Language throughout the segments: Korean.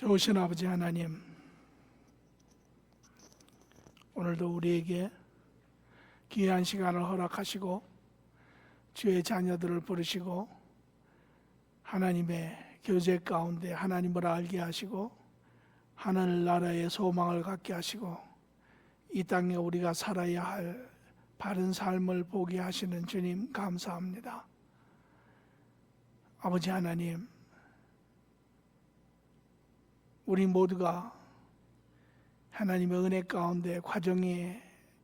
좋으신 아버지 하나님, 오늘도 우리에게 귀한 시간을 허락하시고 주의 자녀들을 부르시고 하나님의 교제 가운데 하나님을 알게 하시고 하늘나라의 소망을 갖게 하시고 이 땅에 우리가 살아야 할 바른 삶을 보게 하시는 주님 감사합니다. 아버지 하나님, 우리 모두가 하나님의 은혜 가운데 과정에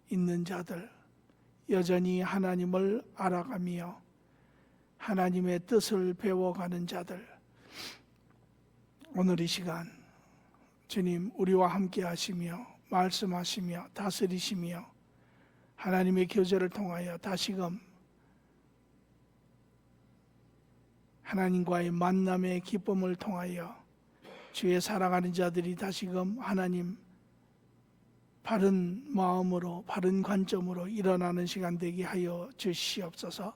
있는 자들, 여전히 하나님을 알아가며 하나님의 뜻을 배워가는 자들, 오늘 이 시간 주님 우리와 함께 하시며 말씀하시며 다스리시며 하나님의 교제를 통하여 다시금 하나님과의 만남의 기쁨을 통하여 주의 사랑하는 자들이 다시금 하나님 바른 마음으로 바른 관점으로 일어나는 시간 되게 하여 주시옵소서.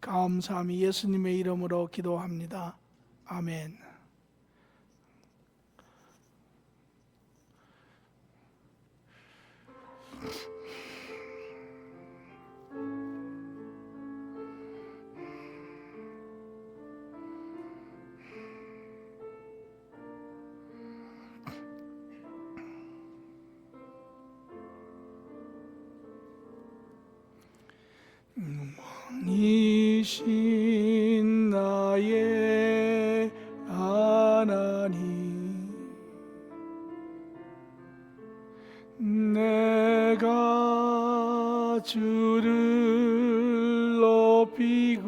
감사함이 예수님의 이름으로 기도합니다. 아멘. 왕이신 나의 하나님, 내가 주를 높이고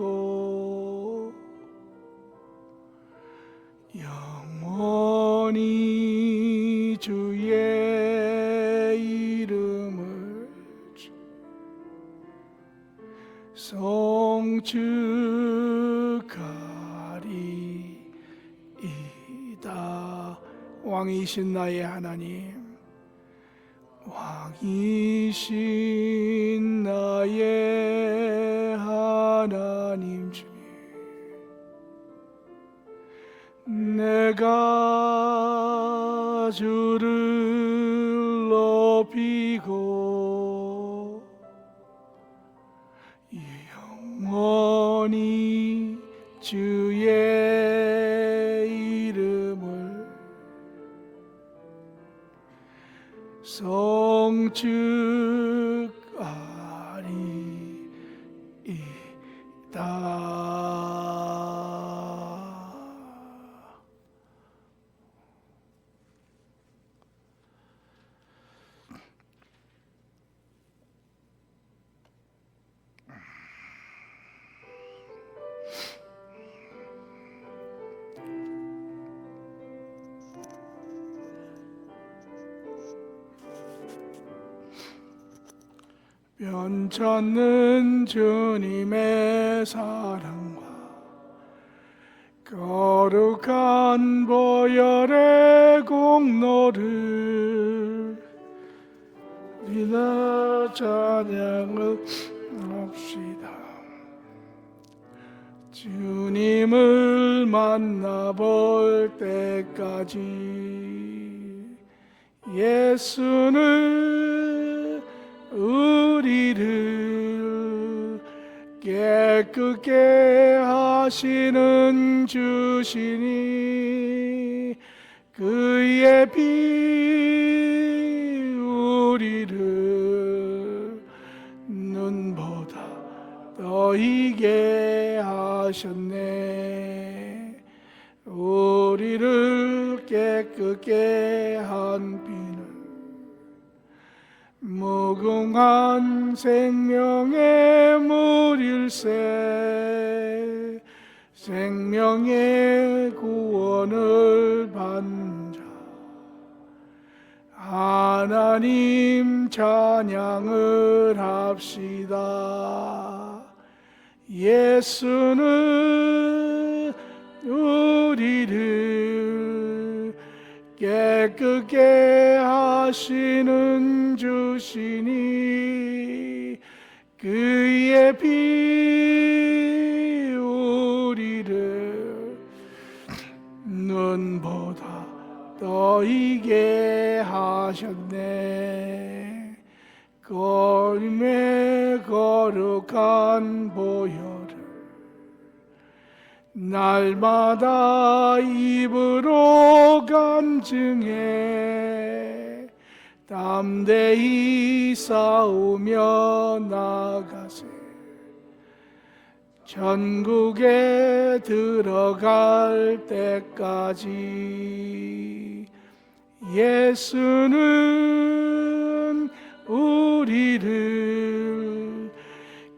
영원히 주의 이름을 송축하리이다. 왕이신 나의 하나님, 왕이신 나의 하나님 주님, 내가 주를 높이고 영원히 주의 이름을 송축하리이다. 변찮는 주님의 사랑과 거룩한 보혈의 공로를 우리나 찬양을 합시다. 주님을 만나볼 때까지 예수는 우리를 깨끗게 하시는 주시니 그의 피 우리를 눈보다 더 희게 하셨네. 우리를 깨끗게 한 피는 무궁한 생명의 물일세. 생명의 구원을 받는 자 하나님 찬양을 합시다. 예수는 우리를 깨끗게 하시는 주시니 그의 피 우리를 눈보다 너희게 하셨네. 거림의 거룩한 보혈을 날마다 입으로 간증해 담대히 싸우며 나가세. 전국에 들어갈 때까지 예수는 우리를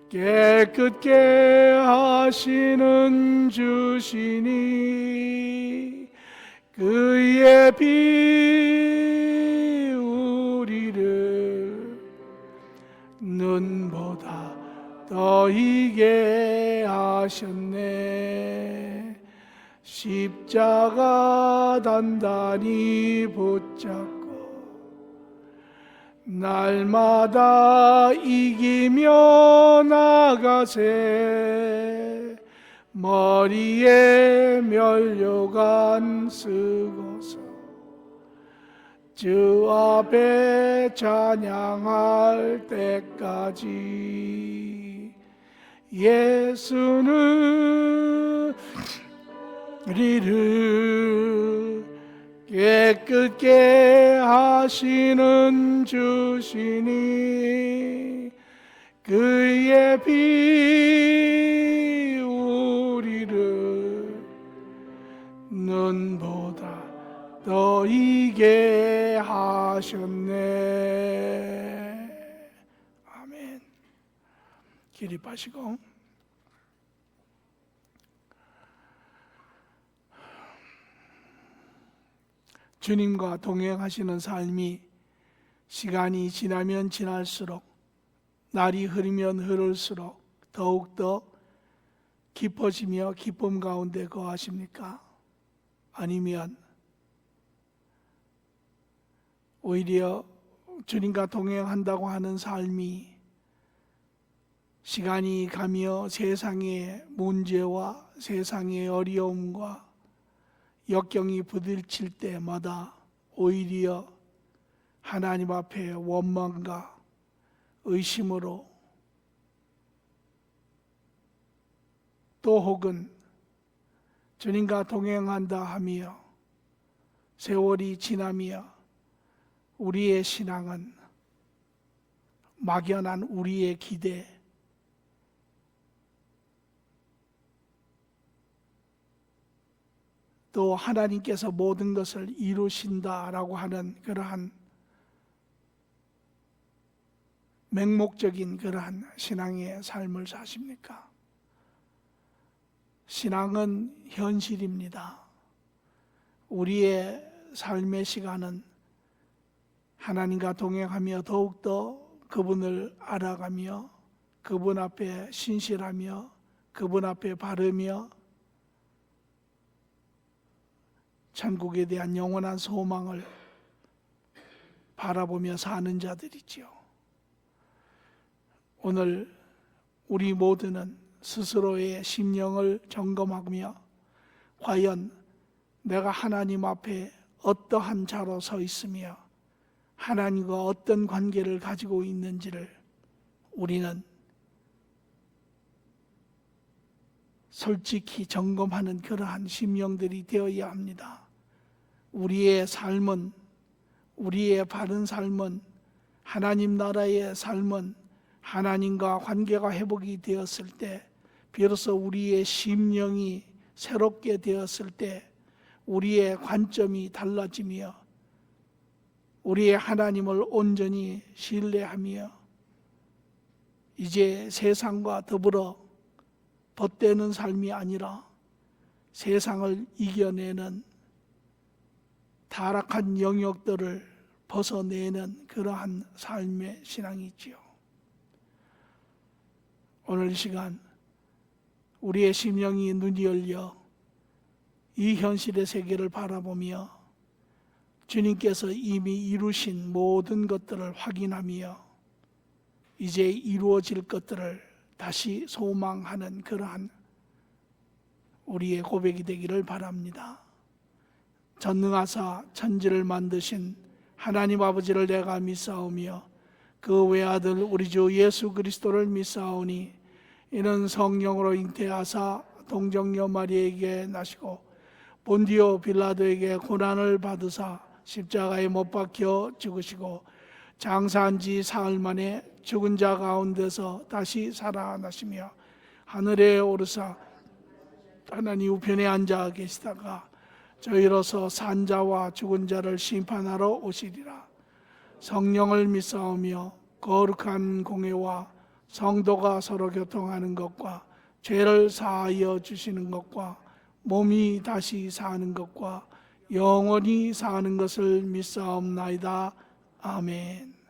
깨끗게 하시는 주시니 그의 피 우리를 눈보다 더 이게 하셨네. 십자가 단단히 붙잡고 날마다 이기며 나가세. 머리에 면류관 쓰고서 주 앞에 찬양할 때까지 예수는 우리를 깨끗게 하시는 주시니 그의 피 우리를 눈보다 더 이게 하셨네. 아멘. 기립하시고 주님과 동행하시는 삶이 시간이 지나면 지날수록, 날이 흐르면 흐를수록 더욱더 깊어지며 기쁨 가운데 거하십니까? 아니면 오히려 주님과 동행한다고 하는 삶이 시간이 가며 세상의 문제와 세상의 어려움과 역경이 부딪힐 때마다 오히려 하나님 앞에 원망과 의심으로, 또 혹은 주님과 동행한다 하며 세월이 지나며 우리의 신앙은 막연한 우리의 기대, 또 하나님께서 모든 것을 이루신다라고 하는 그러한 맹목적인 그러한 신앙의 삶을 사십니까? 신앙은 현실입니다. 우리의 삶의 시간은 하나님과 동행하며 더욱더 그분을 알아가며 그분 앞에 신실하며 그분 앞에 바르며 천국에 대한 영원한 소망을 바라보며 사는 자들이지요. 오늘 우리 모두는 스스로의 심령을 점검하며 과연 내가 하나님 앞에 어떠한 자로 서 있으며 하나님과 어떤 관계를 가지고 있는지를 우리는 솔직히 점검하는 그러한 심령들이 되어야 합니다. 우리의 삶은, 우리의 바른 삶은, 하나님 나라의 삶은 하나님과 관계가 회복이 되었을 때, 비로소 우리의 심령이 새롭게 되었을 때 우리의 관점이 달라지며 우리의 하나님을 온전히 신뢰하며 이제 세상과 더불어 벗대는 삶이 아니라 세상을 이겨내는 타락한 영역들을 벗어내는 그러한 삶의 신앙이지요. 오늘 이 시간 우리의 심령이 눈이 열려 이 현실의 세계를 바라보며 주님께서 이미 이루신 모든 것들을 확인하며 이제 이루어질 것들을 다시 소망하는 그러한 우리의 고백이 되기를 바랍니다. 전능하사 천지를 만드신 하나님 아버지를 내가 믿사오며 그 외아들 우리 주 예수 그리스도를 믿사오니 이는 성령으로 잉태하사 동정녀 마리에게 나시고 본디오 빌라도에게 고난을 받으사 십자가에 못 박혀 죽으시고 장사한 지 사흘 만에 죽은 자 가운데서 다시 살아나시며 하늘에 오르사 하나님 우편에 앉아 계시다가 저희로서 산 자와 죽은 자를 심판하러 오시리라. 성령을 믿사오며 거룩한 공회와 성도가 서로 교통하는 것과 죄를 사하여 주시는 것과 몸이 다시 사는 것과 영원히 사는 것을 믿사옵나이다. 아멘.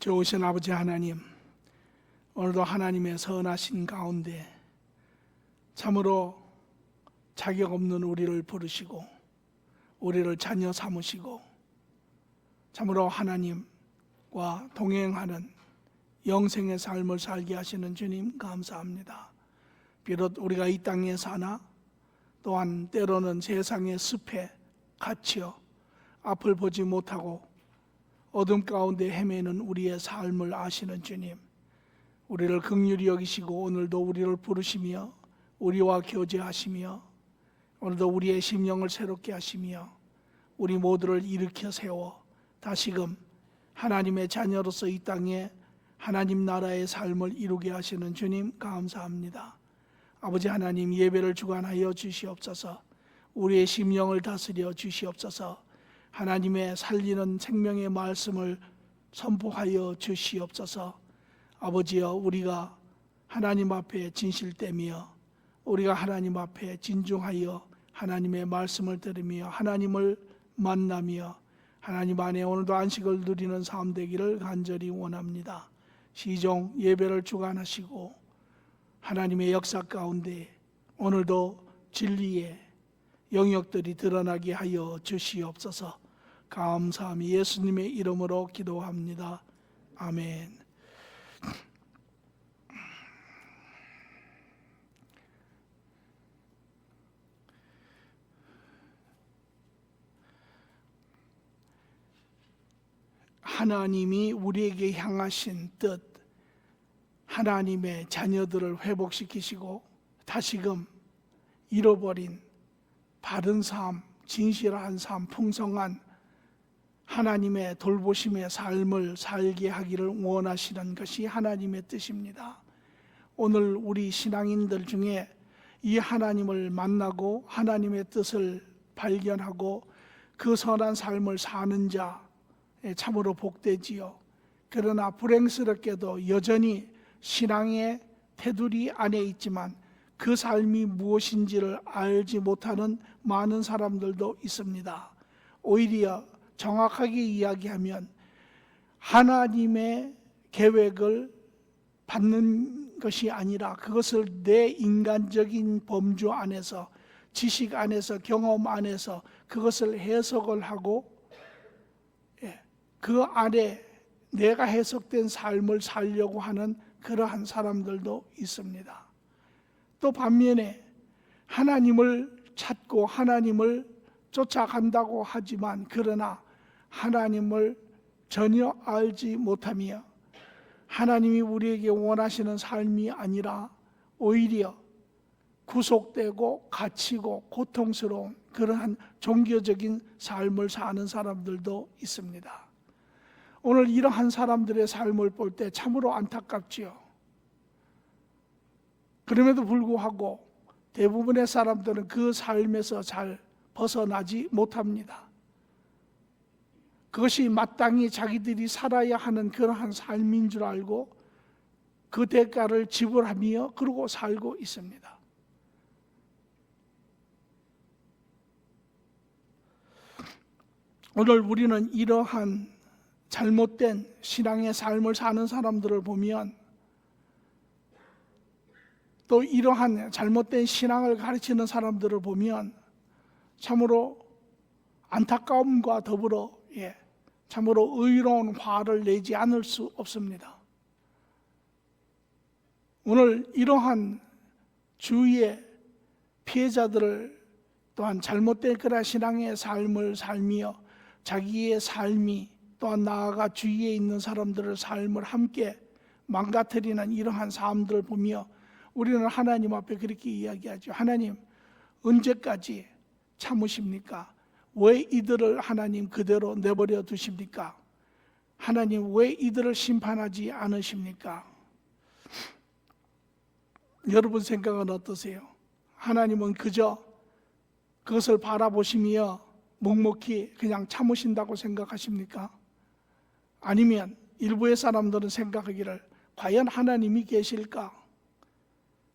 좋으신 아버지 하나님, 오늘도 하나님의 선하신 가운데 참으로 자격 없는 우리를 부르시고 우리를 자녀 삼으시고 참으로 하나님과 동행하는 영생의 삶을 살게 하시는 주님 감사합니다. 비록 우리가 이 땅에 사나 또한 때로는 세상의 습에 갇혀 앞을 보지 못하고 어둠 가운데 헤매는 우리의 삶을 아시는 주님, 우리를 긍휼히 여기시고 오늘도 우리를 부르시며 우리와 교제하시며 오늘도 우리의 심령을 새롭게 하시며 우리 모두를 일으켜 세워 다시금 하나님의 자녀로서 이 땅에 하나님 나라의 삶을 이루게 하시는 주님 감사합니다. 아버지 하나님, 예배를 주관하여 주시옵소서. 우리의 심령을 다스려 주시옵소서. 하나님의 살리는 생명의 말씀을 선포하여 주시옵소서. 아버지여, 우리가 하나님 앞에 진실되며 우리가 하나님 앞에 진중하여 하나님의 말씀을 들으며 하나님을 만나며 하나님 안에 오늘도 안식을 누리는 삶 되기를 간절히 원합니다. 시종 예배를 주관하시고 하나님의 역사 가운데 오늘도 진리의 영역들이 드러나게 하여 주시옵소서. 감사하며 예수님의 이름으로 기도합니다. 아멘. 하나님이 우리에게 향하신 뜻, 하나님의 자녀들을 회복시키시고 다시금 잃어버린 바른 삶, 진실한 삶, 풍성한 하나님의 돌보심의 삶을 살게 하기를 원하시는 것이 하나님의 뜻입니다. 오늘 우리 신앙인들 중에 이 하나님을 만나고 하나님의 뜻을 발견하고 그 선한 삶을 사는 자 참으로 복되지요. 그러나 불행스럽게도 여전히 신앙의 테두리 안에 있지만 그 삶이 무엇인지를 알지 못하는 많은 사람들도 있습니다. 오히려 정확하게 이야기하면 하나님의 계획을 받는 것이 아니라 그것을 내 인간적인 범주 안에서, 지식 안에서, 경험 안에서 그것을 해석을 하고 그 안에 내가 해석된 삶을 살려고 하는 그러한 사람들도 있습니다. 또 반면에 하나님을 찾고 하나님을 쫓아간다고 하지만 그러나 하나님을 전혀 알지 못하며 하나님이 우리에게 원하시는 삶이 아니라 오히려 구속되고 갇히고 고통스러운 그러한 종교적인 삶을 사는 사람들도 있습니다. 오늘 이러한 사람들의 삶을 볼 때 참으로 안타깝지요. 그럼에도 불구하고 대부분의 사람들은 그 삶에서 잘 벗어나지 못합니다. 그것이 마땅히 자기들이 살아야 하는 그러한 삶인 줄 알고 그 대가를 지불하며 그러고 살고 있습니다. 오늘 우리는 이러한 잘못된 신앙의 삶을 사는 사람들을 보면, 또 이러한 잘못된 신앙을 가르치는 사람들을 보면 참으로 안타까움과 더불어 참으로 의로운 화를 내지 않을 수 없습니다. 오늘 이러한 주위의 피해자들을 또한 잘못된 그런 신앙의 삶을 살며 자기의 삶이 또한 나아가 주위에 있는 사람들의 삶을 함께 망가뜨리는 이러한 사람들을 보며 우리는 하나님 앞에 그렇게 이야기하죠. 하나님, 언제까지 참으십니까? 왜 이들을 하나님 그대로 내버려 두십니까? 하나님, 왜 이들을 심판하지 않으십니까? 여러분 생각은 어떠세요? 하나님은 그저 그것을 바라보시며 묵묵히 그냥 참으신다고 생각하십니까? 아니면 일부의 사람들은 생각하기를 과연 하나님이 계실까?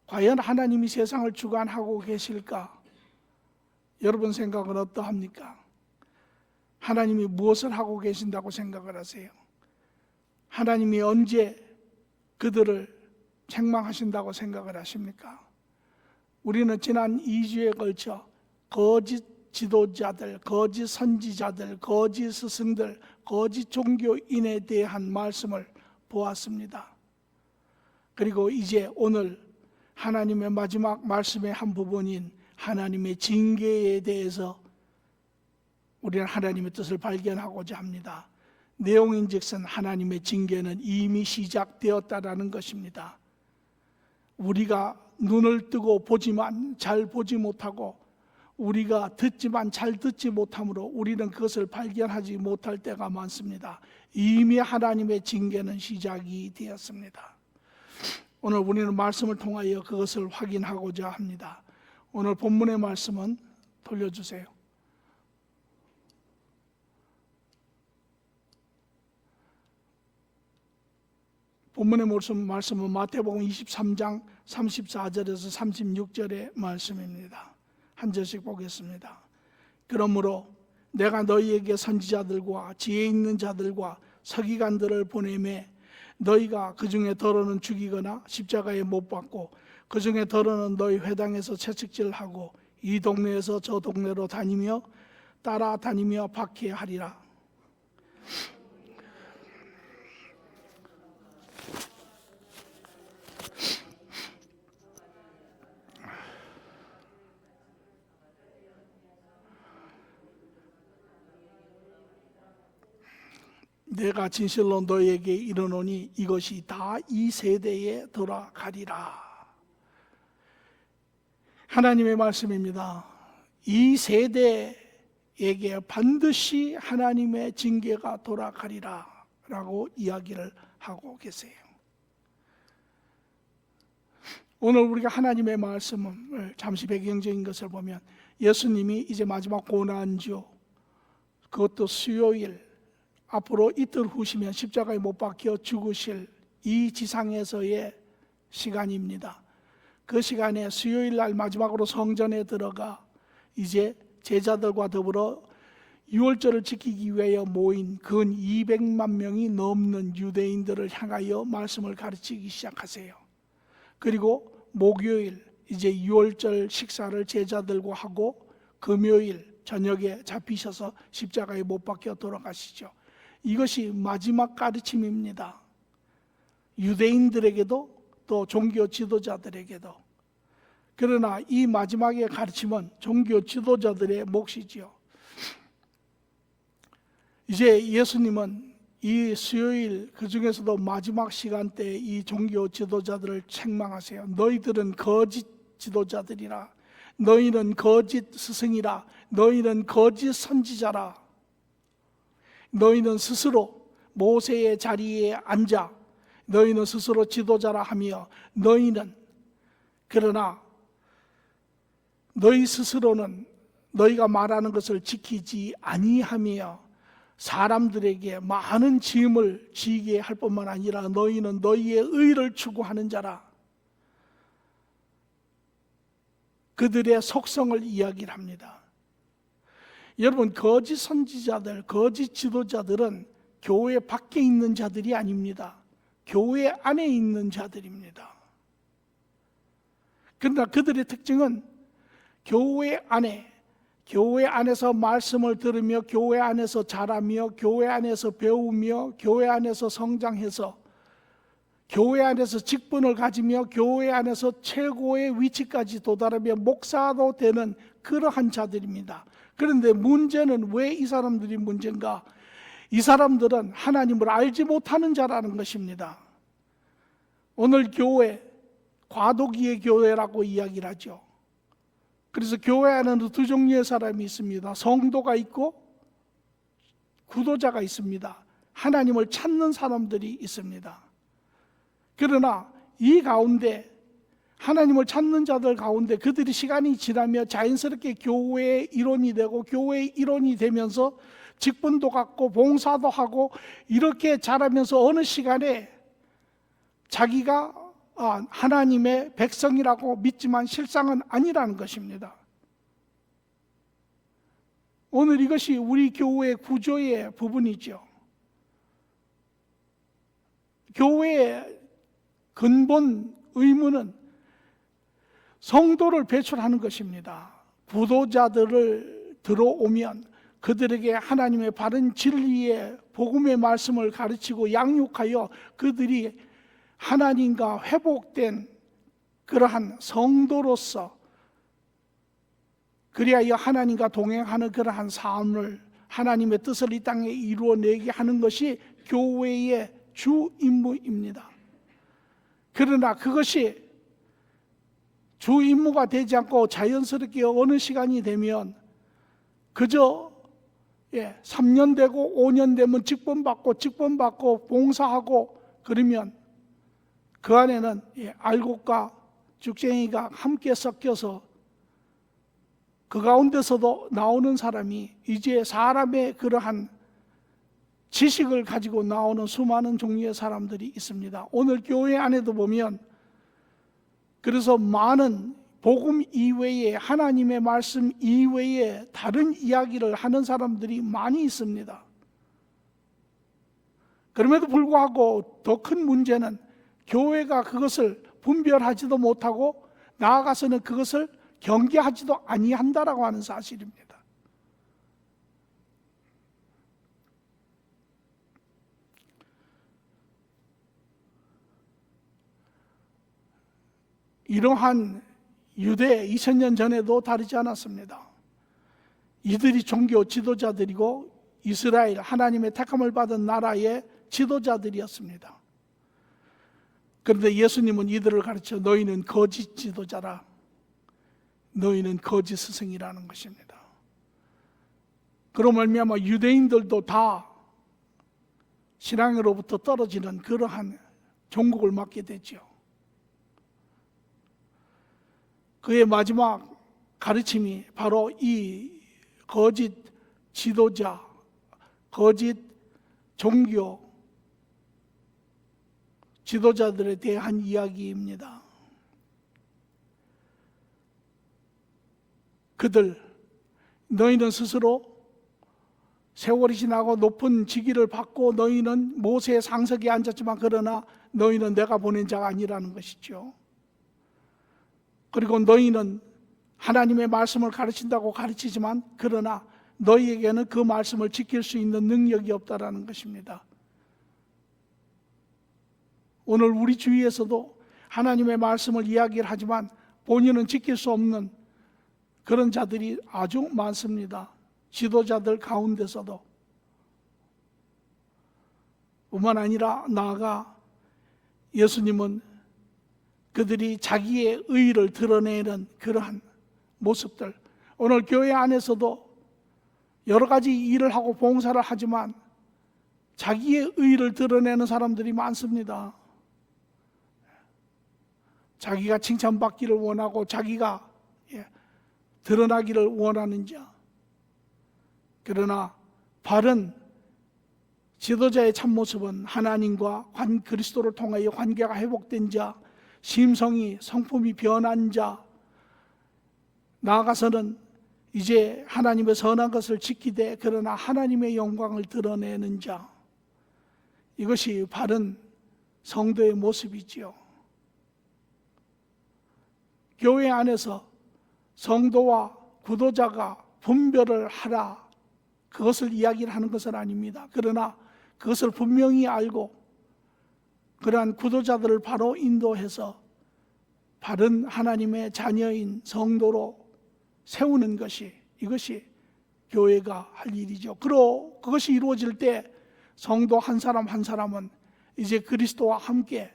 과연 하나님이 세상을 주관하고 계실까? 여러분 생각은 어떠합니까? 하나님이 무엇을 하고 계신다고 생각을 하세요? 하나님이 언제 그들을 책망하신다고 생각을 하십니까? 우리는 지난 2주에 걸쳐 거짓 지도자들, 거짓 선지자들, 거짓 스승들, 거짓 종교인에 대한 말씀을 보았습니다. 그리고 이제 오늘 하나님의 마지막 말씀의 한 부분인 하나님의 징계에 대해서 우리는 하나님의 뜻을 발견하고자 합니다. 내용인즉슨 하나님의 징계는 이미 시작되었다라는 것입니다. 우리가 눈을 뜨고 보지만 잘 보지 못하고 우리가 듣지만 잘 듣지 못함으로 우리는 그것을 발견하지 못할 때가 많습니다. 이미 하나님의 징계는 시작이 되었습니다. 오늘 우리는 말씀을 통하여 그것을 확인하고자 합니다. 오늘 본문의 말씀은 돌려주세요. 본문의 말씀은 마태복음 23장 34절에서 36절의 말씀입니다. 한 절씩 보겠습니다. 그러므로 내가 너희에게 선지자들과 지혜 있는 자들과 서기관들을 보내매 너희가 그 중에 더러는 죽이거나 십자가에 못 박고 그 중에 더러는 너희 회당에서 채찍질하고 이 동네에서 저 동네로 다니며 따라다니며 박해하리라. 내가 진실로 너희에게 이르노니 이것이 다 이 세대에 돌아가리라. 하나님의 말씀입니다. 이 세대에게 반드시 하나님의 징계가 돌아가리라 라고 이야기를 하고 계세요. 오늘 우리가 하나님의 말씀을 잠시 배경적인 것을 보면 예수님이 이제 마지막 고난주, 그것도 수요일, 앞으로 이틀 후시면 십자가에 못 박혀 죽으실 이 지상에서의 시간입니다. 그 시간에 수요일 날 마지막으로 성전에 들어가 이제 제자들과 더불어 유월절을 지키기 위하여 모인 근 200만 명이 넘는 유대인들을 향하여 말씀을 가르치기 시작하세요. 그리고 목요일 이제 유월절 식사를 제자들과 하고 금요일 저녁에 잡히셔서 십자가에 못 박혀 돌아가시죠. 이것이 마지막 가르침입니다. 유대인들에게도 또 종교 지도자들에게도. 그러나 이 마지막의 가르침은 종교 지도자들의 몫이지요. 이제 예수님은 이 수요일 그 중에서도 마지막 시간대에 이 종교 지도자들을 책망하세요. 너희들은 거짓 지도자들이라, 너희는 거짓 스승이라, 너희는 거짓 선지자라. 너희는 스스로 모세의 자리에 앉아 너희는 스스로 지도자라 하며 너희는 그러나 너희 스스로는 너희가 말하는 것을 지키지 아니하며 사람들에게 많은 짐을 지게 할 뿐만 아니라 너희는 너희의 의를 추구하는 자라. 그들의 속성을 이야기를 합니다. 여러분, 거짓 선지자들, 거짓 지도자들은 교회 밖에 있는 자들이 아닙니다. 교회 안에 있는 자들입니다. 그러나 그들의 특징은 교회 안에서 말씀을 들으며 교회 안에서 자라며 교회 안에서 배우며 교회 안에서 성장해서 교회 안에서 직분을 가지며 교회 안에서 최고의 위치까지 도달하며 목사도 되는 그러한 자들입니다. 그런데 문제는 왜 이 사람들이 문제인가? 이 사람들은 하나님을 알지 못하는 자라는 것입니다. 오늘 교회, 과도기의 교회라고 이야기를 하죠. 그래서 교회 안에는 두 종류의 사람이 있습니다. 성도가 있고 구도자가 있습니다. 하나님을 찾는 사람들이 있습니다. 그러나 이 가운데 하나님을 찾는 자들 가운데 그들이 시간이 지나며 자연스럽게 교회의 일원이 되고 교회의 일원이 되면서 직분도 갖고 봉사도 하고 이렇게 자라면서 어느 시간에 자기가 하나님의 백성이라고 믿지만 실상은 아니라는 것입니다. 오늘 이것이 우리 교회의 구조의 부분이죠. 교회의 근본 의무는 성도를 배출하는 것입니다. 구도자들을 들어오면 그들에게 하나님의 바른 진리의 복음의 말씀을 가르치고 양육하여 그들이 하나님과 회복된 그러한 성도로서 그리하여 하나님과 동행하는 그러한 삶을 하나님의 뜻을 이 땅에 이루어내게 하는 것이 교회의 주 임무입니다. 그러나 그것이 주 임무가 되지 않고 자연스럽게 어느 시간이 되면 그저 3년 되고 5년 되면 직분받고 봉사하고 그러면 그 안에는 알곡과 죽쟁이가 함께 섞여서 그 가운데서도 나오는 사람이 이제 사람의 그러한 지식을 가지고 나오는 수많은 종류의 사람들이 있습니다. 오늘 교회 안에도 보면 그래서 많은 복음 이외에 하나님의 말씀 이외에 다른 이야기를 하는 사람들이 많이 있습니다. 그럼에도 불구하고 더 큰 문제는 교회가 그것을 분별하지도 못하고 나아가서는 그것을 경계하지도 아니한다라고 하는 사실입니다. 이러한 유대 2000년 전에도 다르지 않았습니다. 이들이 종교 지도자들이고 이스라엘 하나님의 택함을 받은 나라의 지도자들이었습니다. 그런데 예수님은 이들을 가르쳐 너희는 거짓 지도자라, 너희는 거짓 스승이라는 것입니다. 그로 말미암아 유대인들도 다 신앙으로부터 떨어지는 그러한 종국을 맞게 되죠. 그의 마지막 가르침이 바로 이 거짓 지도자, 거짓 종교 지도자들에 대한 이야기입니다. 너희는 스스로 세월이 지나고 높은 직위를 받고 너희는 모세의 상석에 앉았지만 그러나 너희는 내가 보낸 자가 아니라는 것이죠. 그리고 너희는 하나님의 말씀을 가르친다고 가르치지만 그러나 너희에게는 그 말씀을 지킬 수 있는 능력이 없다라는 것입니다. 오늘 우리 주위에서도 하나님의 말씀을 이야기를 하지만 본인은 지킬 수 없는 그런 자들이 아주 많습니다. 지도자들 가운데서도 뿐만 아니라 나아가 예수님은 그들이 자기의 의의를 드러내는 그러한 모습들, 오늘 교회 안에서도 여러 가지 일을 하고 봉사를 하지만 자기의 의의를 드러내는 사람들이 많습니다. 자기가 칭찬받기를 원하고 자기가 드러나기를 원하는 자. 그러나 바른 지도자의 참모습은 하나님과 그리스도를 통하여 관계가 회복된 자, 심성이 성품이 변한 자, 나아가서는 이제 하나님의 선한 것을 지키되 그러나 하나님의 영광을 드러내는 자, 이것이 바른 성도의 모습이지요. 교회 안에서 성도와 구도자가 분별을 하라, 그것을 이야기를 하는 것은 아닙니다. 그러나 그것을 분명히 알고 그러한 구도자들을 바로 인도해서 바른 하나님의 자녀인 성도로 세우는 것이, 이것이 교회가 할 일이죠. 그리고 그것이 이루어질 때 성도 한 사람 한 사람은 이제 그리스도와 함께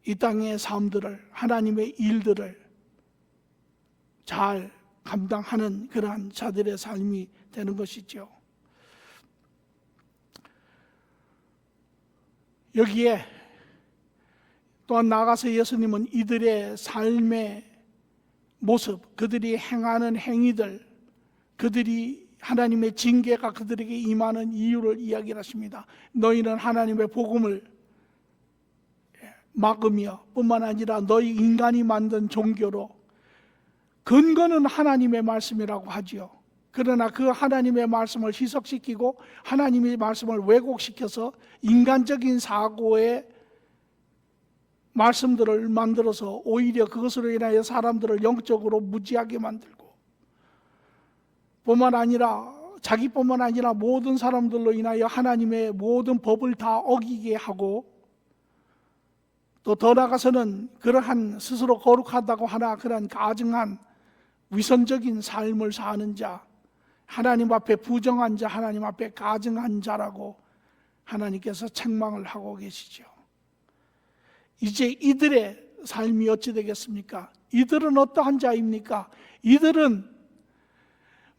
이 땅의 삶들을, 하나님의 일들을 잘 감당하는 그러한 자들의 삶이 되는 것이죠. 여기에 또한 나아가서 예수님은 이들의 삶의 모습, 그들이 행하는 행위들, 그들이 하나님의 징계가 그들에게 임하는 이유를 이야기하십니다. 너희는 하나님의 복음을 막으며 뿐만 아니라 너희 인간이 만든 종교로, 근거는 하나님의 말씀이라고 하지요. 그러나 그 하나님의 말씀을 희석시키고 하나님의 말씀을 왜곡시켜서 인간적인 사고의 말씀들을 만들어서 오히려 그것으로 인하여 사람들을 영적으로 무지하게 만들고, 뿐만 아니라 자기뿐만 아니라 모든 사람들로 인하여 하나님의 모든 법을 다 어기게 하고, 또 더 나아가서는 그러한 스스로 거룩하다고 하나 그러한 가증한 위선적인 삶을 사는 자, 하나님 앞에 부정한 자, 하나님 앞에 가증한 자라고 하나님께서 책망을 하고 계시죠. 이제 이들의 삶이 어찌 되겠습니까? 이들은 어떠한 자입니까? 이들은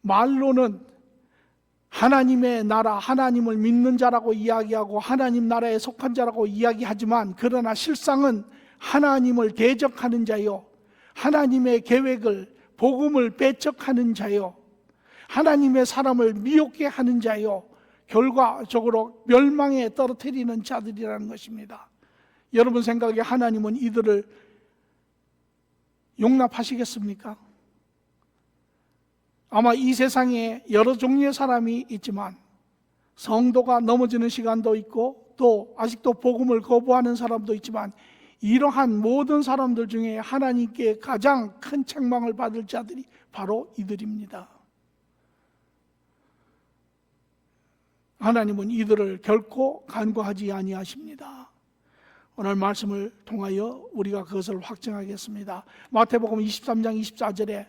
말로는 하나님의 나라, 하나님을 믿는 자라고 이야기하고 하나님 나라에 속한 자라고 이야기하지만, 그러나 실상은 하나님을 대적하는 자요, 하나님의 계획을, 복음을 배척하는 자요, 하나님의 사람을 미혹게 하는 자요, 결과적으로 멸망에 떨어뜨리는 자들이라는 것입니다. 여러분 생각에 하나님은 이들을 용납하시겠습니까? 아마 이 세상에 여러 종류의 사람이 있지만 성도가 넘어지는 시간도 있고 또 아직도 복음을 거부하는 사람도 있지만, 이러한 모든 사람들 중에 하나님께 가장 큰 책망을 받을 자들이 바로 이들입니다. 하나님은 이들을 결코 간과하지 아니하십니다. 오늘 말씀을 통하여 우리가 그것을 확증하겠습니다. 마태복음 23장 24절에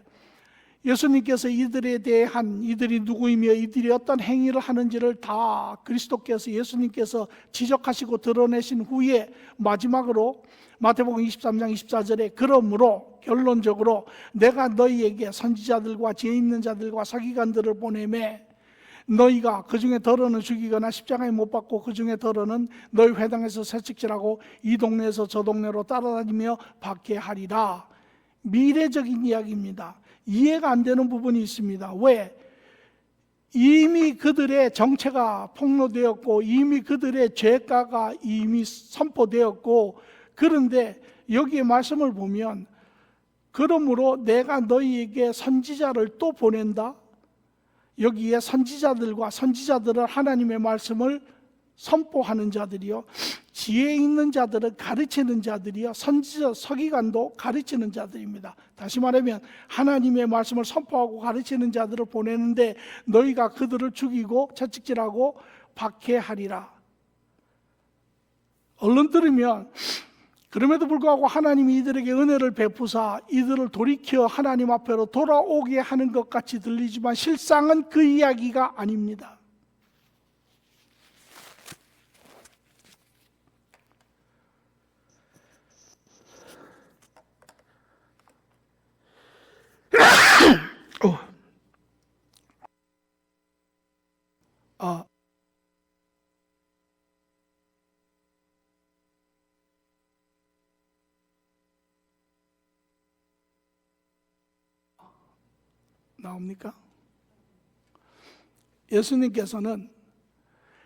예수님께서 이들에 대한, 이들이 누구이며 이들이 어떤 행위를 하는지를 다 그리스도께서, 예수님께서 지적하시고 드러내신 후에 마지막으로 마태복음 23장 24절에 그러므로 결론적으로 내가 너희에게 선지자들과 지혜 있는 자들과 서기관들을 보내매 너희가 그 중에 덜어는 죽이거나 십자가에 못 박고 그 중에 덜어는 너희 회당에서 새칙질하고 이 동네에서 저 동네로 따라다니며 박해하리라. 미래적인 이야기입니다. 이해가 안 되는 부분이 있습니다. 왜? 이미 그들의 정체가 폭로되었고 이미 그들의 죄가가 이미 선포되었고, 그런데 여기에 말씀을 보면 그러므로 내가 너희에게 선지자를 또 보낸다. 여기에 선지자들과 선지자들은 하나님의 말씀을 선포하는 자들이요, 지혜 있는 자들은 가르치는 자들이요, 선지자 서기관도 가르치는 자들입니다. 다시 말하면 하나님의 말씀을 선포하고 가르치는 자들을 보내는데 너희가 그들을 죽이고 채찍질하고 박해하리라. 얼른 들으면 그럼에도 불구하고 하나님이 이들에게 은혜를 베푸사 이들을 돌이켜 하나님 앞으로 돌아오게 하는 것 같이 들리지만 실상은 그 이야기가 아닙니다. 나옵니까? 예수님께서는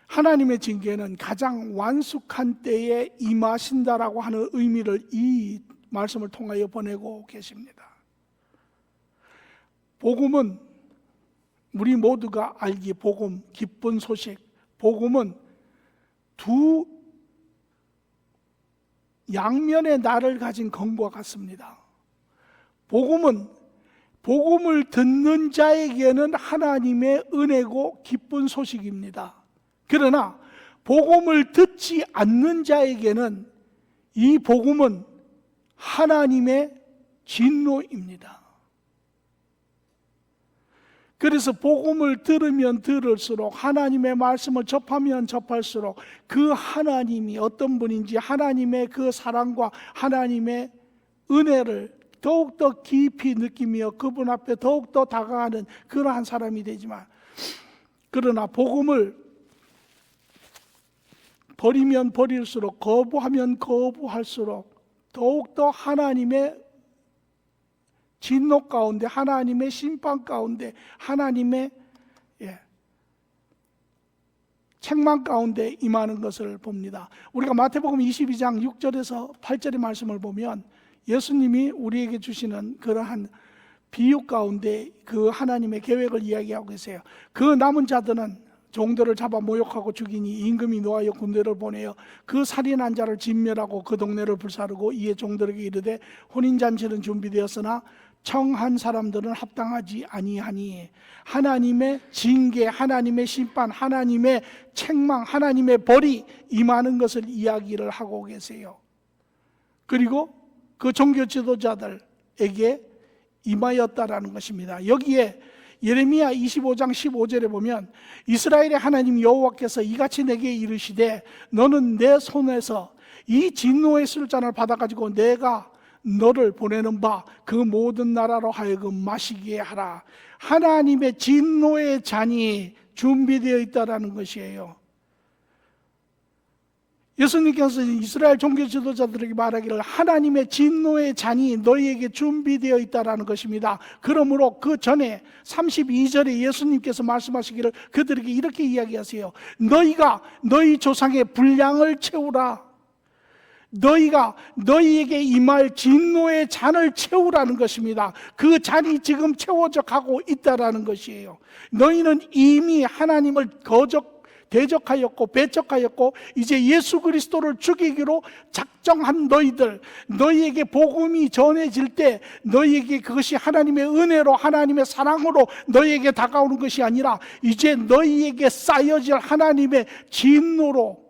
하나님의 징계는 가장 완숙한 때에 임하신다라고 하는 의미를 이 말씀을 통하여 보내고 계십니다. 복음은 우리 모두가 알기 복음, 기쁜 소식, 복음은 두 양면의 날을 가진 검과 같습니다. 복음은 복음을 듣는 자에게는 하나님의 은혜고 기쁜 소식입니다. 그러나 복음을 듣지 않는 자에게는 이 복음은 하나님의 진노입니다. 그래서 복음을 들으면 들을수록, 하나님의 말씀을 접하면 접할수록 그 하나님이 어떤 분인지, 하나님의 그 사랑과 하나님의 은혜를 더욱더 깊이 느끼며 그분 앞에 더욱더 다가가는 그러한 사람이 되지만, 그러나 복음을 버리면 버릴수록, 거부하면 거부할수록 더욱더 하나님의 진노 가운데, 하나님의 심판 가운데, 하나님의 책망 가운데 임하는 것을 봅니다. 우리가 마태복음 22장 6절에서 8절의 말씀을 보면 예수님이 우리에게 주시는 그러한 비유 가운데 그 하나님의 계획을 이야기하고 계세요. 그 남은 자들은 종들을 잡아 모욕하고 죽이니 임금이 노하여 군대를 보내어 그 살인한 자를 진멸하고 그 동네를 불사르고 이에 종들에게 이르되 혼인잔치는 준비되었으나 청한 사람들은 합당하지 아니하니, 하나님의 징계, 하나님의 심판, 하나님의 책망, 하나님의 벌이 임하는 것을 이야기를 하고 계세요. 그리고 그 종교 지도자들에게 임하였다라는 것입니다. 여기에 예레미야 25장 15절에 보면 이스라엘의 하나님 여호와께서 이같이 내게 이르시되 너는 내 손에서 이 진노의 술잔을 받아가지고 내가 너를 보내는 바 그 모든 나라로 하여금 마시게 하라. 하나님의 진노의 잔이 준비되어 있다라는 것이에요. 예수님께서 이스라엘 종교 지도자들에게 말하기를 하나님의 진노의 잔이 너희에게 준비되어 있다라는 것입니다. 그러므로 그 전에 32절에 예수님께서 말씀하시기를 그들에게 이렇게 이야기하세요. 너희가 너희 조상의 분량을 채우라. 너희가 너희에게 임할 진노의 잔을 채우라는 것입니다. 그 잔이 지금 채워져 가고 있다라는 것이에요. 너희는 이미 하나님을 대적하였고 배척하였고 이제 예수 그리스도를 죽이기로 작정한 너희들, 너희에게 복음이 전해질 때 너희에게 그것이 하나님의 은혜로, 하나님의 사랑으로 너희에게 다가오는 것이 아니라 이제 너희에게 쌓여질 하나님의 진노로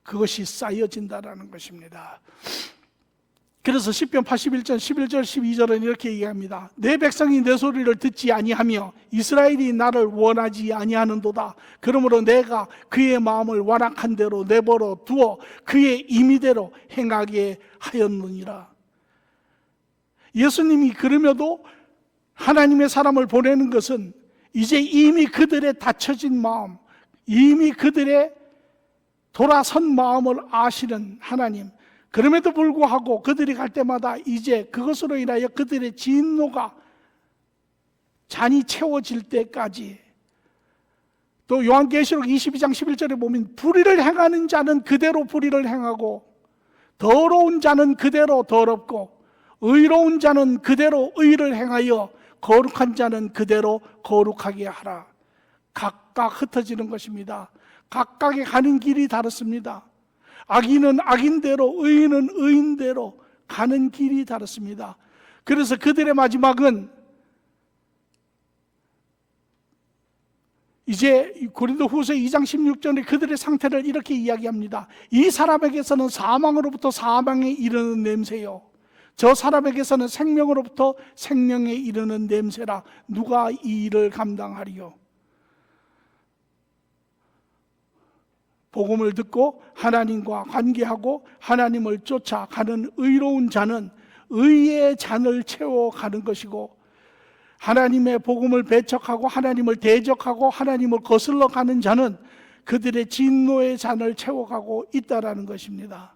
그것이 쌓여진다라는 것입니다. 그래서 시편 81편 11절 12절은 이렇게 얘기합니다. 내 백성이 내 소리를 듣지 아니하며 이스라엘이 나를 원하지 아니하는도다. 그러므로 내가 그의 마음을 완악한 대로 내버려 두어 그의 임의대로 행하게 하였느니라. 예수님이 그러며도 하나님의 사람을 보내는 것은 이제 이미 그들의 닫혀진 마음, 이미 그들의 돌아선 마음을 아시는 하나님, 그럼에도 불구하고 그들이 갈 때마다 이제 그것으로 인하여 그들의 진노가 잔이 채워질 때까지, 또 요한계시록 22장 11절에 보면 불의를 행하는 자는 그대로 불의를 행하고 더러운 자는 그대로 더럽고 의로운 자는 그대로 의를 행하여 거룩한 자는 그대로 거룩하게 하라. 각각 흩어지는 것입니다. 각각의 가는 길이 다릅니다. 악인은 악인대로, 의인은 의인대로 가는 길이 다릅니다. 그래서 그들의 마지막은 이제 고린도후서 2장 16절에 그들의 상태를 이렇게 이야기합니다. 이 사람에게서는 사망으로부터 사망에 이르는 냄새요, 저 사람에게서는 생명으로부터 생명에 이르는 냄새라. 누가 이 일을 감당하리요? 복음을 듣고 하나님과 관계하고 하나님을 쫓아가는 의로운 자는 의의 잔을 채워가는 것이고, 하나님의 복음을 배척하고 하나님을 대적하고 하나님을 거슬러 가는 자는 그들의 진노의 잔을 채워가고 있다라는 것입니다.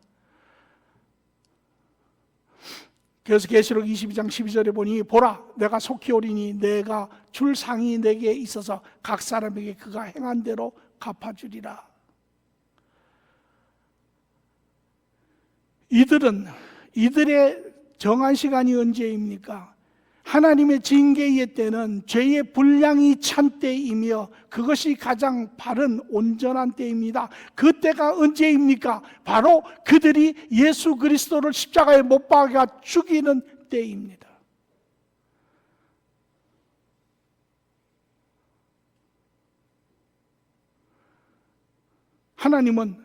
그래서 계시록 22장 12절에 보니 보라, 내가 속히 오리니 내가 줄 상이 내게 있어서 각 사람에게 그가 행한 대로 갚아주리라. 이들의 정한 시간이 언제입니까? 하나님의 징계의 때는 죄의 분량이 찬 때이며 그것이 가장 바른 온전한 때입니다. 그 때가 언제입니까? 바로 그들이 예수 그리스도를 십자가에 못 박아 죽이는 때입니다. 하나님은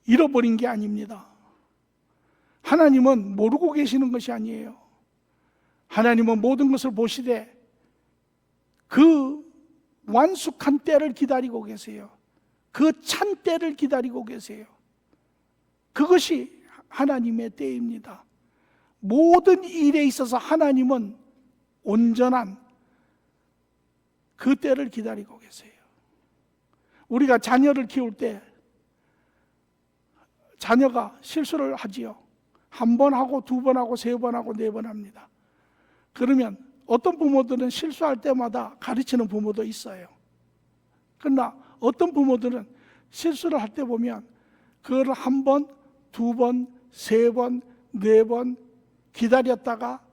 잃어버린 게 아닙니다. 하나님은 모르고 계시는 것이 아니에요. 하나님은 모든 것을 보시되 그 완숙한 때를 기다리고 계세요. 그 찬 때를 기다리고 계세요. 그것이 하나님의 때입니다. 모든 일에 있어서 하나님은 온전한 그 때를 기다리고 계세요. 우리가 자녀를 키울 때 자녀가 실수를 하지요. 한 번 하고 두 번 하고 세 번 하고 네 번 합니다. 그러면 어떤 부모들은 실수할 때마다 가르치는 부모도 있어요. 그러나 어떤 부모들은 실수를 할 때 보면 그걸 한 번, 두 번, 세 번, 네 번 기다렸다가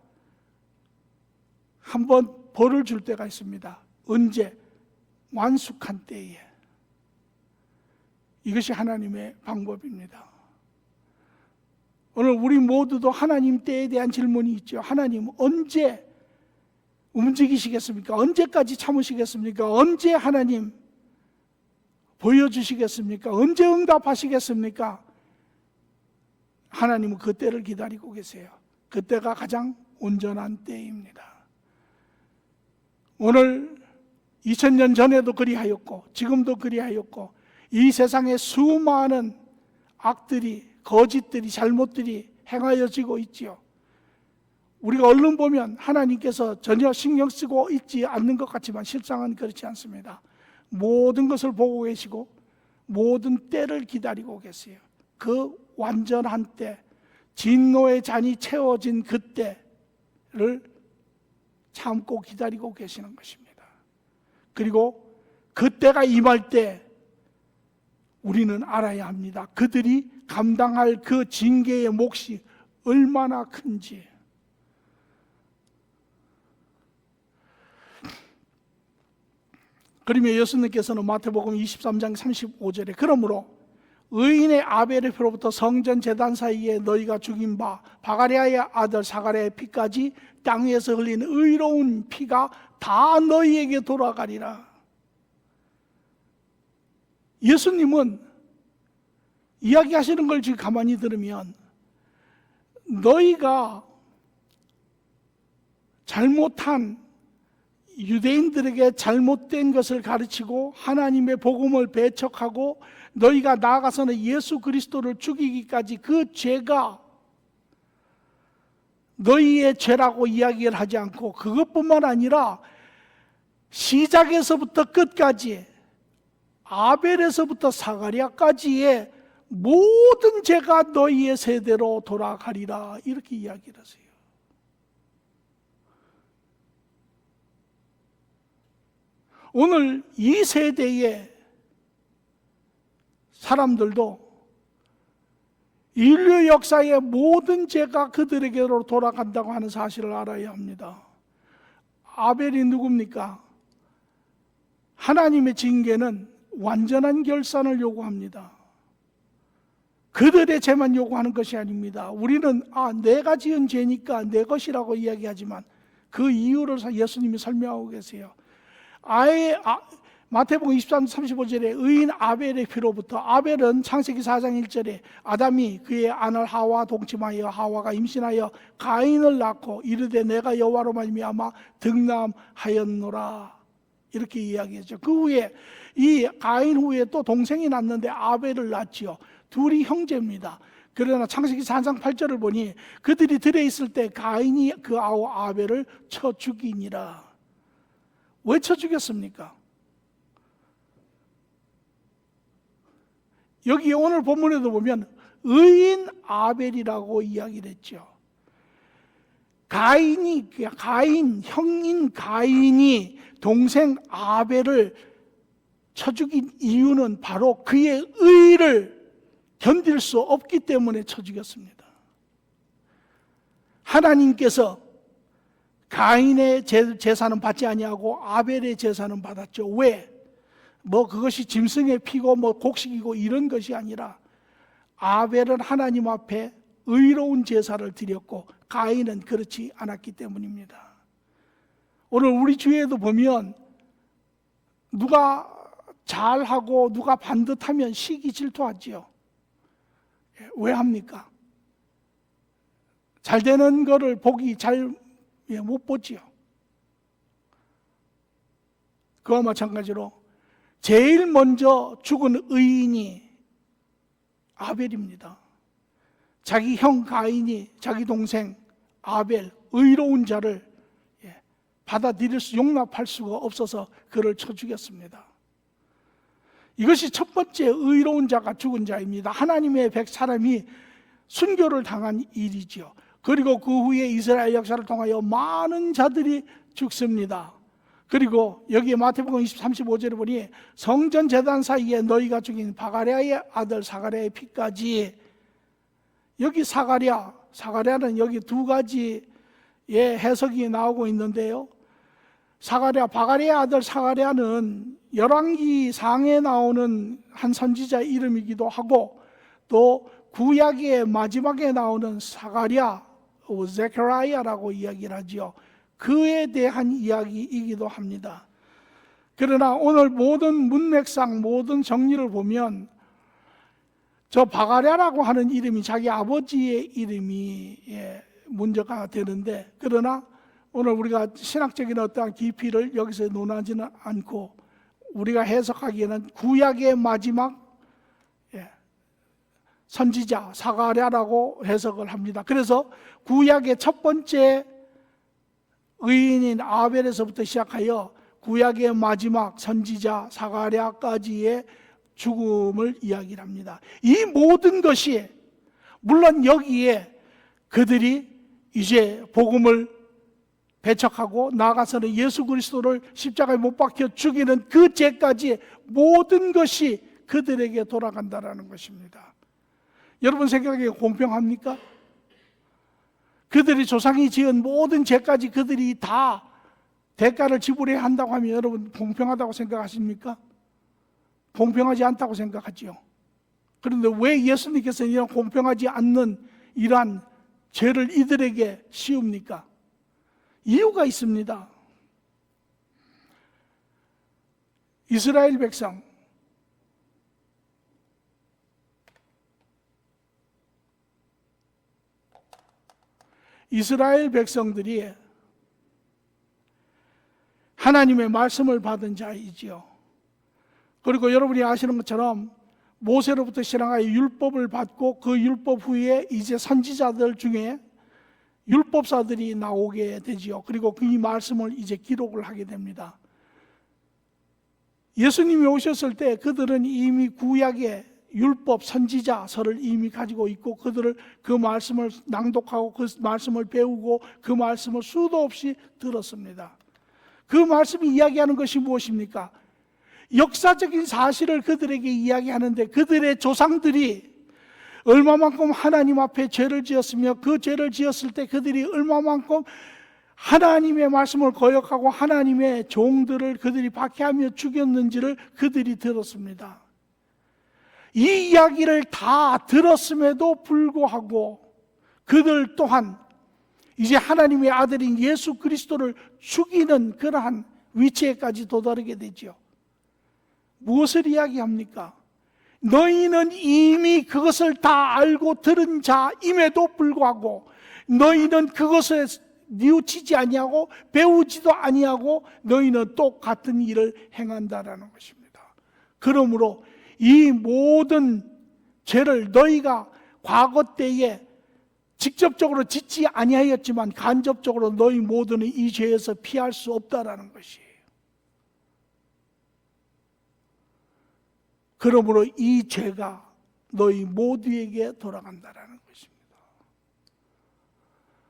한 번 벌을 줄 때가 있습니다. 언제? 완숙한 때에. 이것이 하나님의 방법입니다. 오늘 우리 모두도 하나님 때에 대한 질문이 있죠. 하나님 언제 움직이시겠습니까? 언제까지 참으시겠습니까? 언제 하나님 보여주시겠습니까? 언제 응답하시겠습니까? 하나님은 그 때를 기다리고 계세요. 그 때가 가장 온전한 때입니다. 오늘 2000년 전에도 그리하였고 지금도 그리하였고 이 세상에 수많은 악들이, 거짓들이, 잘못들이 행하여지고 있지요. 우리가 얼른 보면 하나님께서 전혀 신경 쓰고 있지 않는 것 같지만 실상은 그렇지 않습니다. 모든 것을 보고 계시고 모든 때를 기다리고 계세요. 그 완전한 때, 진노의 잔이 채워진 그 때를 참고 기다리고 계시는 것입니다. 그리고 그 때가 임할 때 우리는 알아야 합니다. 그들이 감당할 그 징계의 몫이 얼마나 큰지. 그러면 예수님께서는 마태복음 23장 35절에 그러므로 의인의 아벨의 피로부터 성전 제단 사이에 너희가 죽인 바 바가랴의 아들 사가랴의 피까지 땅 위에서 흘린 의로운 피가 다 너희에게 돌아가리라. 예수님은 이야기하시는 걸 지금 가만히 들으면 너희가 잘못한 유대인들에게 잘못된 것을 가르치고 하나님의 복음을 배척하고 너희가 나아가서는 예수 그리스도를 죽이기까지 그 죄가 너희의 죄라고 이야기를 하지 않고 그것뿐만 아니라 시작에서부터 끝까지 아벨에서부터 사가랴까지의 모든 죄가 너희의 세대로 돌아가리라 이렇게 이야기를 하세요. 오늘 이 세대의 사람들도 인류 역사의 모든 죄가 그들에게로 돌아간다고 하는 사실을 알아야 합니다. 아벨이 누굽니까? 하나님의 징계는 완전한 결산을 요구합니다. 그들의 죄만 요구하는 것이 아닙니다. 우리는 내가 지은 죄니까 내 것이라고 이야기하지만 그 이유를 예수님이 설명하고 계세요. 마태복음 23, 35절에 의인 아벨의 피로부터, 아벨은 창세기 4장 1절에 아담이 그의 아내 하와 동침하여 하와가 임신하여 가인을 낳고 이르되 내가 여호와로 말미암아 득남하였노라 이렇게 이야기했죠. 그 후에 이 가인 후에 또 동생이 낳는데 아벨을 낳지요. 둘이 형제입니다. 그러나 창세기 4장 8절을 보니 그들이 들에 있을 때 가인이 그 아우 아벨을 쳐 죽이니라. 왜 쳐 죽였습니까? 여기 오늘 본문에도 보면 의인 아벨이라고 이야기를 했죠. 가인, 형인 가인이 동생 아벨을 쳐 죽인 이유는 바로 그의 의를 견딜 수 없기 때문에 쳐 죽였습니다. 하나님께서 가인의 제사는 받지 아니하고 아벨의 제사는 받았죠. 왜? 그것이 짐승의 피고 곡식이고 이런 것이 아니라 아벨은 하나님 앞에 의로운 제사를 드렸고 가인은 그렇지 않았기 때문입니다. 오늘 우리 주위에도 보면 누가 잘하고 누가 반듯하면 시기 질투하지요. 왜 합니까? 잘 되는 거를 보기 잘 못 보지요. 그와 마찬가지로 제일 먼저 죽은 의인이 아벨입니다. 자기 형 가인이 자기 동생 아벨 의로운 자를 용납할 수가 없어서 그를 쳐 죽였습니다. 이것이 첫 번째 의로운 자가 죽은 자입니다. 하나님의 사람이 순교를 당한 일이지요. 그리고 그 후에 이스라엘 역사를 통하여 많은 자들이 죽습니다. 그리고 여기 마태복음 35절에 보니 성전 제단 사이에 너희가 죽인 바가랴의 아들 사가랴의 피까지, 여기 사가랴는 여기 두 가지의 해석이 나오고 있는데요. 바가랴의 아들 사가랴는 열왕기 상에 나오는 한 선지자 이름이기도 하고, 또 구약의 마지막에 나오는 사가랴, 제카리아라고 이야기를 하죠. 그에 대한 이야기이기도 합니다. 그러나 오늘 모든 문맥상 모든 정리를 보면 저 바가랴라고 하는 이름이 자기 아버지의 이름이 문제가 되는데, 그러나 오늘 우리가 신학적인 어떠한 깊이를 여기서 논하지는 않고 우리가 해석하기에는 구약의 마지막 선지자 사가랴라고 해석을 합니다. 그래서 구약의 첫 번째 의인인 아벨에서부터 시작하여 구약의 마지막 선지자 사가랴까지의 죽음을 이야기를 합니다. 이 모든 것이 물론 여기에 그들이 이제 복음을 배척하고 나아가서는 예수 그리스도를 십자가에 못 박혀 죽이는 그 죄까지 모든 것이 그들에게 돌아간다라는 것입니다. 여러분 생각에 공평합니까? 그들이 조상이 지은 모든 죄까지 그들이 다 대가를 지불해야 한다고 하면 여러분 공평하다고 생각하십니까? 공평하지 않다고 생각하지요. 그런데 왜 예수님께서 이런 공평하지 않는 이러한 죄를 이들에게 씌웁니까? 이유가 있습니다. 이스라엘 백성들이 하나님의 말씀을 받은 자이지요. 그리고 여러분이 아시는 것처럼 모세로부터 시작하여 율법을 받고 그 율법 후에 이제 선지자들 중에 율법사들이 나오게 되지요. 그리고 그 말씀을 이제 기록을 하게 됩니다. 예수님이 오셨을 때 그들은 이미 구약의 율법 선지자서를 이미 가지고 있고 그들을 그 말씀을 낭독하고 그 말씀을 배우고 그 말씀을 수도 없이 들었습니다. 그 말씀이 이야기하는 것이 무엇입니까? 역사적인 사실을 그들에게 이야기하는데 그들의 조상들이 얼마만큼 하나님 앞에 죄를 지었으며 그 죄를 지었을 때 그들이 얼마만큼 하나님의 말씀을 거역하고 하나님의 종들을 그들이 박해하며 죽였는지를 그들이 들었습니다. 이 이야기를 다 들었음에도 불구하고 그들 또한 이제 하나님의 아들인 예수 그리스도를 죽이는 그러한 위치에까지 도달하게 되죠. 무엇을 이야기합니까? 너희는 이미 그것을 다 알고 들은 자임에도 불구하고 너희는 그것에 뉘우치지 아니하고 배우지도 아니하고 너희는 똑같은 일을 행한다라는 것입니다. 그러므로 이 모든 죄를 너희가 과거 때에 직접적으로 짓지 아니하였지만 간접적으로 너희 모두는 이 죄에서 피할 수 없다라는 것이에요. 그러므로 이 죄가 너희 모두에게 돌아간다라는 것입니다.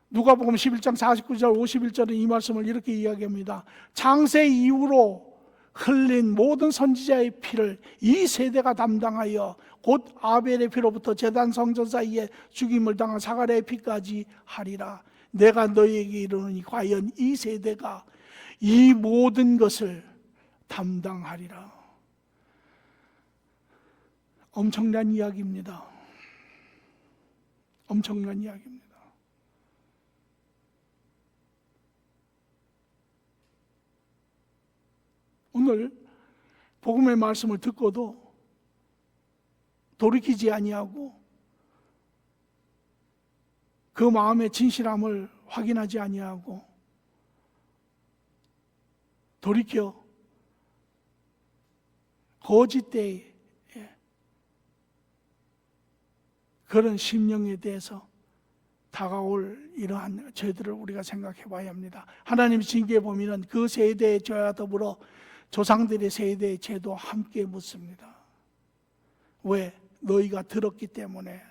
누가복음 11장 49절 51절은 이 말씀을 이렇게 이야기합니다. 창세 이후로 흘린 모든 선지자의 피를 이 세대가 담당하여 곧 아벨의 피로부터 제단 성전 사이에 죽임을 당한 사가랴의 피까지 하리라. 내가 너희에게 이르노니 과연 이 세대가 이 모든 것을 담당하리라. 엄청난 이야기입니다. 엄청난 이야기입니다. 오늘 복음의 말씀을 듣고도 돌이키지 아니하고 그 마음의 진실함을 확인하지 아니하고 돌이켜 거짓되이 그런 심령에 대해서 다가올 이러한 죄들을 우리가 생각해 봐야 합니다. 하나님 징계에 보면 그 세대의 죄와 더불어 조상들의 세대의 죄도 함께 묻습니다. 왜? 너희가 들었기 때문에.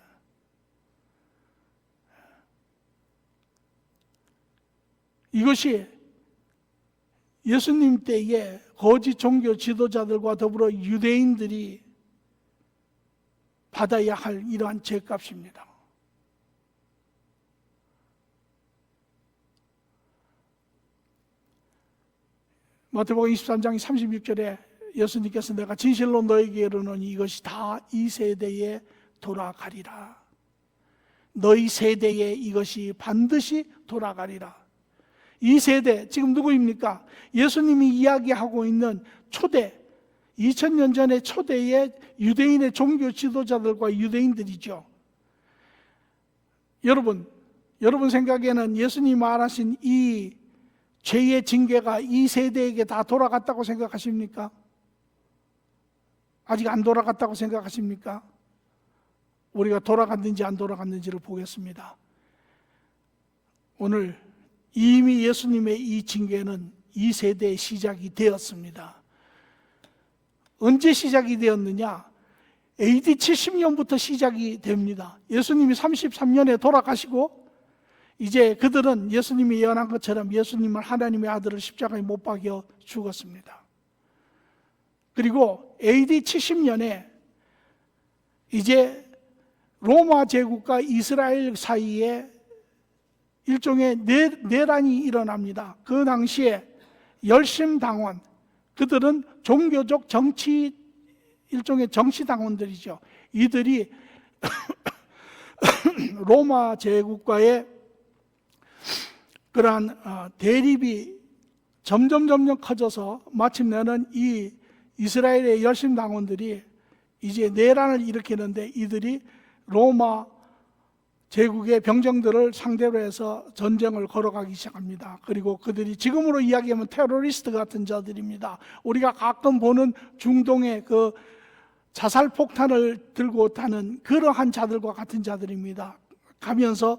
이것이 예수님 때에 거짓 종교 지도자들과 더불어 유대인들이 받아야 할 이러한 죄값입니다. 마태복음 23장 36절에 예수님께서 내가 진실로 너에게 이르노니 이것이 다 이 세대에 돌아가리라. 너희 세대에 이것이 반드시 돌아가리라. 이 세대, 지금 누구입니까? 예수님이 이야기하고 있는 초대, 2000년 전의 초대의 유대인의 종교 지도자들과 유대인들이죠. 여러분 생각에는 예수님이 말하신 이 죄의 징계가 이 세대에게 다 돌아갔다고 생각하십니까? 아직 안 돌아갔다고 생각하십니까? 우리가 돌아갔는지 안 돌아갔는지를 보겠습니다. 오늘 이미 예수님의 이 징계는 이 세대의 시작이 되었습니다. 언제 시작이 되었느냐? AD 70년부터 시작이 됩니다. 예수님이 33년에 돌아가시고 이제 그들은 예수님이 예언한 것처럼 예수님을 하나님의 아들을 십자가에 못 박여 죽었습니다. 그리고 AD 70년에 이제 로마 제국과 이스라엘 사이에 일종의 내란이 일어납니다. 그 당시에 열심당원, 그들은 종교적 정치, 일종의 정치당원들이죠. 이들이 로마 제국과의 그러한 대립이 점점 커져서 마침내는 이 이스라엘의 열심당원들이 이제 내란을 일으키는데 이들이 로마 제국의 병정들을 상대로 해서 전쟁을 걸어가기 시작합니다. 그리고 그들이 지금으로 이야기하면 테러리스트 같은 자들입니다. 우리가 가끔 보는 중동의 그 자살 폭탄을 들고 타는 그러한 자들과 같은 자들입니다. 가면서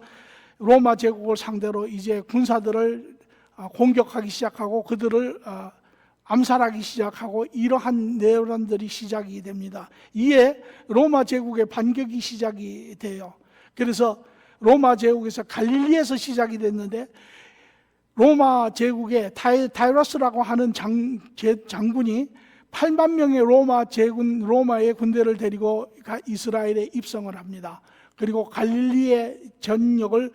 로마 제국을 상대로 이제 군사들을 공격하기 시작하고 그들을 암살하기 시작하고 이러한 내란들이 시작이 됩니다. 이에 로마 제국의 반격이 시작이 돼요. 그래서 로마 제국에서 갈릴리에서 시작이 됐는데 로마 제국의 타이러스라고 하는 장군이 8만 명의 로마의 군대를 데리고 이스라엘에 입성을 합니다. 그리고 갈릴리의 전역을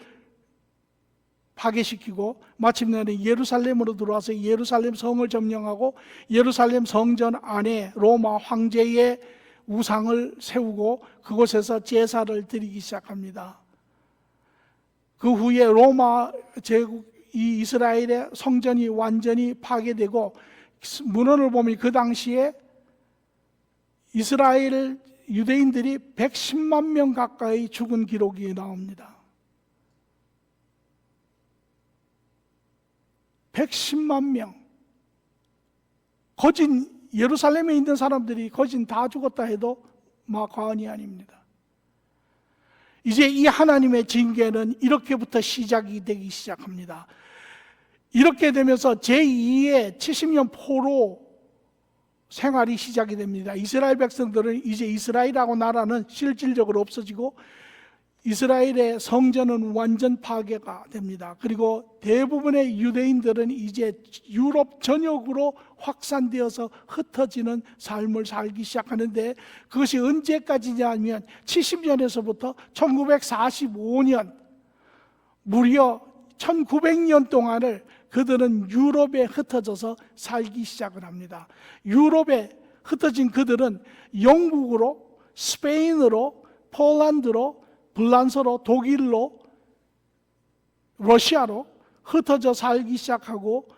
파괴시키고 마침내는 예루살렘으로 들어와서 예루살렘 성을 점령하고 예루살렘 성전 안에 로마 황제의 우상을 세우고 그곳에서 제사를 드리기 시작합니다. 그 후에 로마 제국 이 이스라엘의 성전이 완전히 파괴되고 문헌을 보면 그 당시에 이스라엘 유대인들이 110만 명 가까이 죽은 기록이 나옵니다. 110만 명. 거진 예루살렘에 있는 사람들이 거진 다 죽었다 해도 과언이 아닙니다. 이제 이 하나님의 징계는 이렇게부터 시작이 되기 시작합니다. 이렇게 되면서 제2의 70년 포로 생활이 시작이 됩니다. 이스라엘 백성들은 이제 이스라엘하고 나라는 실질적으로 없어지고 이스라엘의 성전은 완전 파괴가 됩니다. 그리고 대부분의 유대인들은 이제 유럽 전역으로 확산되어서 흩어지는 삶을 살기 시작하는데, 그것이 언제까지냐면 70년에서부터 1945년, 무려 1900년 동안을 그들은 유럽에 흩어져서 살기 시작을 합니다. 유럽에 흩어진 그들은 영국으로, 스페인으로, 폴란드로, 불란서로, 독일로, 러시아로 흩어져 살기 시작하고,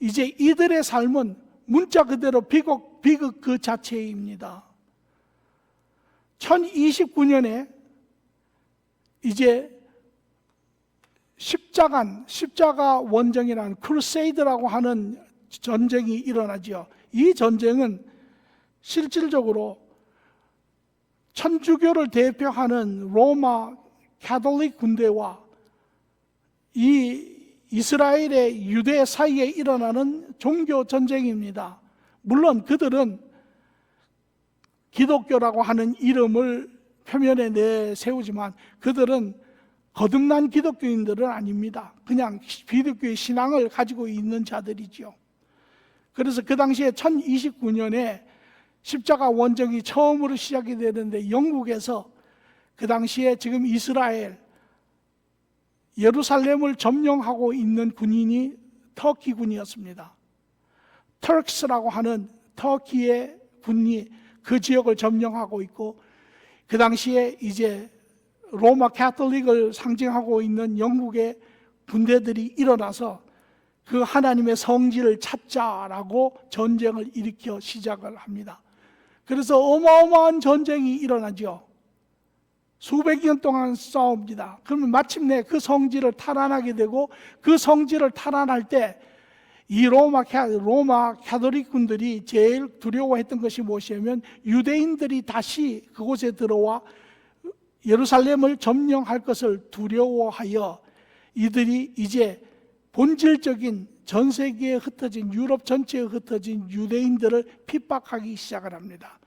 이제 이들의 삶은 문자 그대로 비극 그 자체입니다. 1029년에 이제 십자가 원정이라는 크루세이드라고 하는 전쟁이 일어나죠. 이 전쟁은 실질적으로 천주교를 대표하는 로마 가톨릭 군대와 이 이스라엘의 유대 사이에 일어나는 종교 전쟁입니다. 물론 그들은 기독교라고 하는 이름을 표면에 내세우지만 그들은 거듭난 기독교인들은 아닙니다. 그냥 기독교의 신앙을 가지고 있는 자들이죠. 그래서 그 당시에 1029년에 십자가 원정이 처음으로 시작이 되는데, 영국에서 그 당시에 지금 이스라엘, 예루살렘을 점령하고 있는 군인이 터키 군이었습니다. 터크스라고 하는 터키의 군이 그 지역을 점령하고 있고, 그 당시에 이제 로마 가톨릭을 상징하고 있는 영국의 군대들이 일어나서 그 하나님의 성지를 찾자라고 전쟁을 일으켜 시작을 합니다. 그래서 어마어마한 전쟁이 일어나죠. 수백 년 동안 싸웁니다. 그러면 마침내 그 성지를 탈환하게 되고, 그 성지를 탈환할 때 이 로마 가톨릭 군들이 제일 두려워했던 것이 무엇이냐면, 유대인들이 다시 그곳에 들어와 예루살렘을 점령할 것을 두려워하여 이들이 이제 본질적인 전 세계에 흩어진, 유럽 전체에 흩어진 유대인들을 핍박하기 시작을 합니다.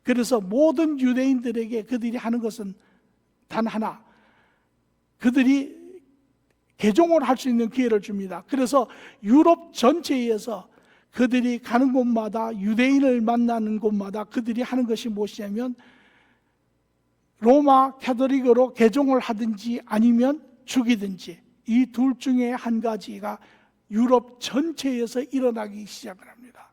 그래서 모든 유대인들에게 그들이 하는 것은 단 하나, 그들이 개종을 할 수 있는 기회를 줍니다. 그래서 유럽 전체에서 그들이 가는 곳마다, 유대인을 만나는 곳마다 그들이 하는 것이 무엇이냐면, 로마 가톨릭으로 개종을 하든지 아니면 죽이든지, 이 둘 중에 한 가지가 유럽 전체에서 일어나기 시작을 합니다.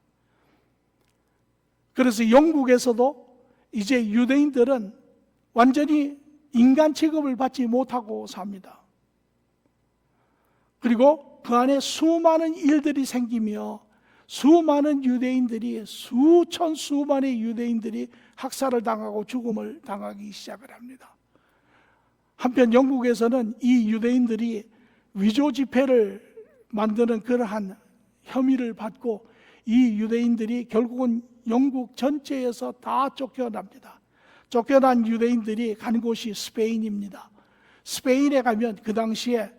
그래서 영국에서도 이제 유대인들은 완전히 인간 취급을 받지 못하고 삽니다. 그리고 그 안에 수많은 일들이 생기며 수많은 유대인들이, 수만의 유대인들이 학살을 당하고 죽음을 당하기 시작을 합니다. 한편 영국에서는 이 유대인들이 위조 지폐를 만드는 그러한 혐의를 받고, 이 유대인들이 결국은 영국 전체에서 다 쫓겨납니다. 쫓겨난 유대인들이 간 곳이 스페인입니다. 스페인에 가면 그 당시에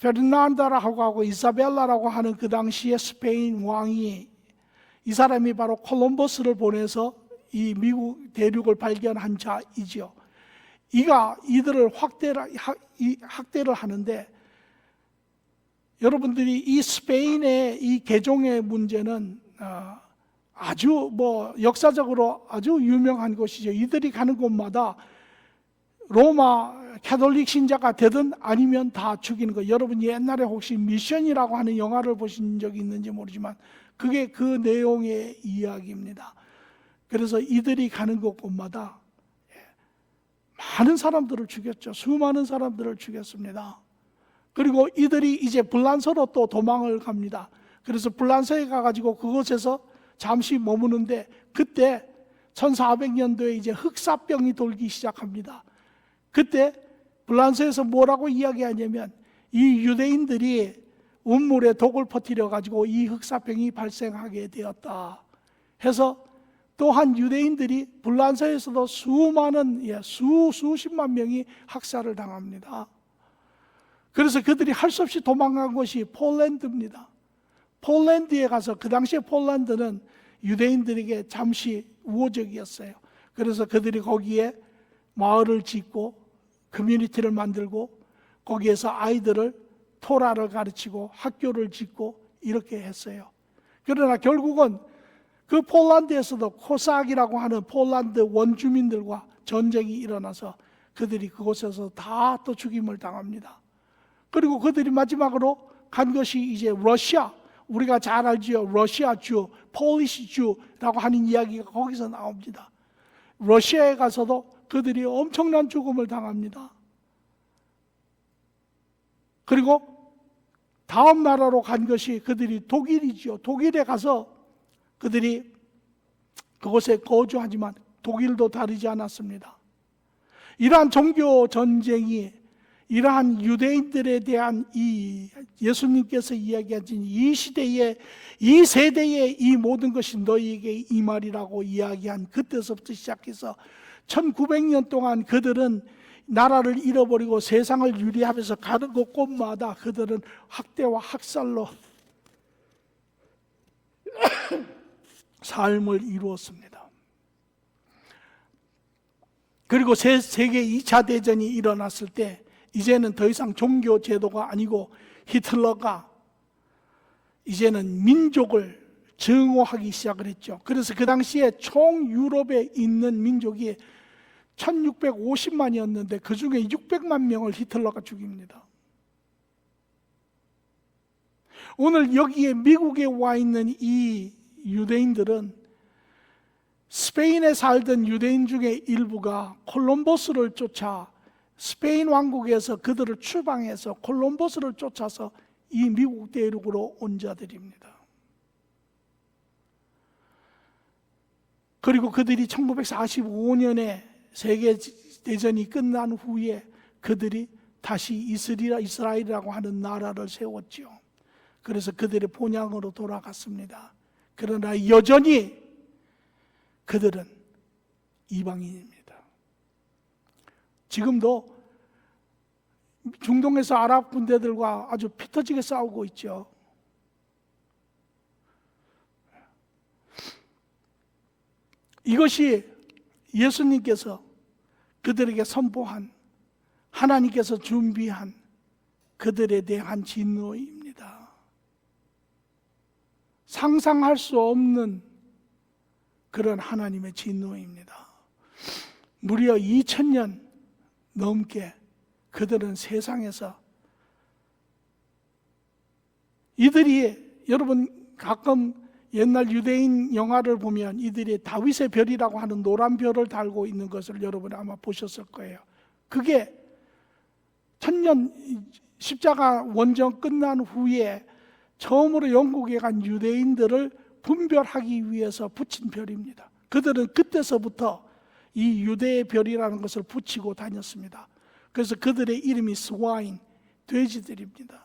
페르난다라고 하고 이사벨라라고 하는 그 당시에 스페인 왕이, 이 사람이 바로 콜럼버스를 보내서 이 미국 대륙을 발견한 자이지요. 이가 이들을 학대를 하는데, 여러분들이 이 스페인의 이 개종의 문제는 아주 역사적으로 아주 유명한 곳이죠. 이들이 가는 곳마다 로마 가톨릭 신자가 되든 아니면 다 죽이는 거. 여러분 옛날에 혹시 미션이라고 하는 영화를 보신 적이 있는지 모르지만 그게 그 내용의 이야기입니다. 그래서 이들이 가는 곳마다 많은 사람들을 죽였죠. 수많은 사람들을 죽였습니다. 그리고 이들이 이제 불란서로 또 도망을 갑니다. 그래서 불란서에 가가지고 그곳에서 잠시 머무는데, 그때 1400년도에 이제 흑사병이 돌기 시작합니다. 그때 불란서에서 뭐라고 이야기하냐면, 이 유대인들이 운물에 독을 퍼뜨려 가지고 이 흑사병이 발생하게 되었다 해서, 또한 유대인들이 불란서에서도 수십만 명이 학살을 당합니다. 그래서 그들이 할 수 없이 도망간 곳이 폴란드입니다. 폴란드에 가서, 그 당시에 폴란드는 유대인들에게 잠시 우호적이었어요. 그래서 그들이 거기에 마을을 짓고 커뮤니티를 만들고 거기에서 아이들을 토라를 가르치고 학교를 짓고 이렇게 했어요. 그러나 결국은 그 폴란드에서도 코삭이라고 하는 폴란드 원주민들과 전쟁이 일어나서 그들이 그곳에서 다 또 죽임을 당합니다. 그리고 그들이 마지막으로 간 것이 이제 러시아, 우리가 잘 알지요. 러시아 주, 폴리시 주라고 하는 이야기가 거기서 나옵니다. 러시아에 가서도 그들이 엄청난 죽음을 당합니다. 그리고 다음 나라로 간 것이 그들이 독일이죠. 독일에 가서 그들이 그곳에 거주하지만 독일도 다르지 않았습니다. 이러한 종교 전쟁이 이러한 유대인들에 대한 이 예수님께서 이야기하신 이 시대의 이 세대의 이 모든 것이 너희에게 이 말이라고 이야기한 그때서부터 시작해서 1900년 동안 그들은 나라를 잃어버리고 세상을 유리하면서 가는 곳곳마다 그들은 학대와 학살로 삶을 이루었습니다. 그리고 세계 2차 대전이 일어났을 때 이제는 더 이상 종교 제도가 아니고 히틀러가 이제는 민족을 증오하기 시작을 했죠. 그래서 그 당시에 총 유럽에 있는 민족이 1650만이었는데 그 중에 600만 명을 히틀러가 죽입니다. 오늘 여기에 미국에 와 있는 이 유대인들은 스페인에 살던 유대인 중에 일부가 콜럼버스를 쫓아 스페인 왕국에서 그들을 추방해서 콜럼버스를 쫓아서 이 미국 대륙으로 온 자들입니다. 그리고 그들이 1945년에 세계대전이 끝난 후에 그들이 다시 이스라엘이라고 하는 나라를 세웠죠. 그래서 그들의 본향으로 돌아갔습니다. 그러나 여전히 그들은 이방인입니다. 지금도 중동에서 아랍 군대들과 아주 피터지게 싸우고 있죠. 이것이 예수님께서 그들에게 선포한 하나님께서 준비한 그들에 대한 진노입니다. 상상할 수 없는 그런 하나님의 진노입니다. 무려 2000년 넘게 그들은 세상에서 이들이 여러분 가끔 옛날 유대인 영화를 보면 이들이 다윗의 별이라고 하는 노란 별을 달고 있는 것을 여러분이 아마 보셨을 거예요. 그게 천년 십자가 원정 끝난 후에 처음으로 영국에 간 유대인들을 분별하기 위해서 붙인 별입니다. 그들은 그때서부터 이 유대의 별이라는 것을 붙이고 다녔습니다. 그래서 그들의 이름이 스와인, 돼지들입니다.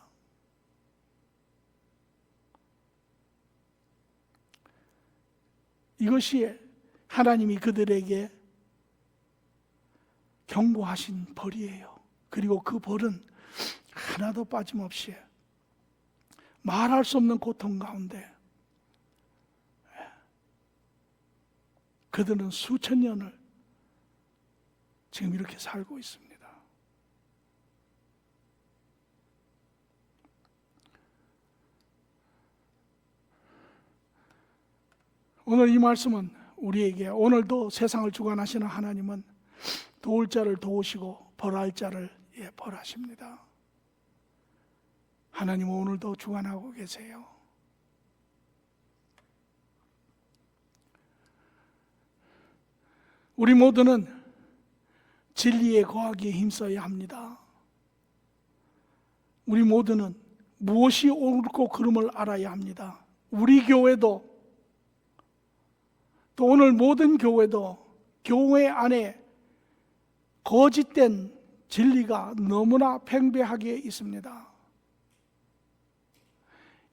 이것이 하나님이 그들에게 경고하신 벌이에요. 그리고 그 벌은 하나도 빠짐없이 말할 수 없는 고통 가운데 그들은 수천 년을 지금 이렇게 살고 있습니다. 오늘 이 말씀은 우리에게 오늘도 세상을 주관하시는 하나님은 도울 자를 도우시고 벌할 자를 벌하십니다. 하나님은 오늘도 주관하고 계세요. 우리 모두는 진리에 거하기에 힘써야 합니다. 우리 모두는 무엇이 옳고 그름을 알아야 합니다. 우리 교회도 또 오늘 모든 교회도 교회 안에 거짓된 진리가 너무나 팽배하게 있습니다.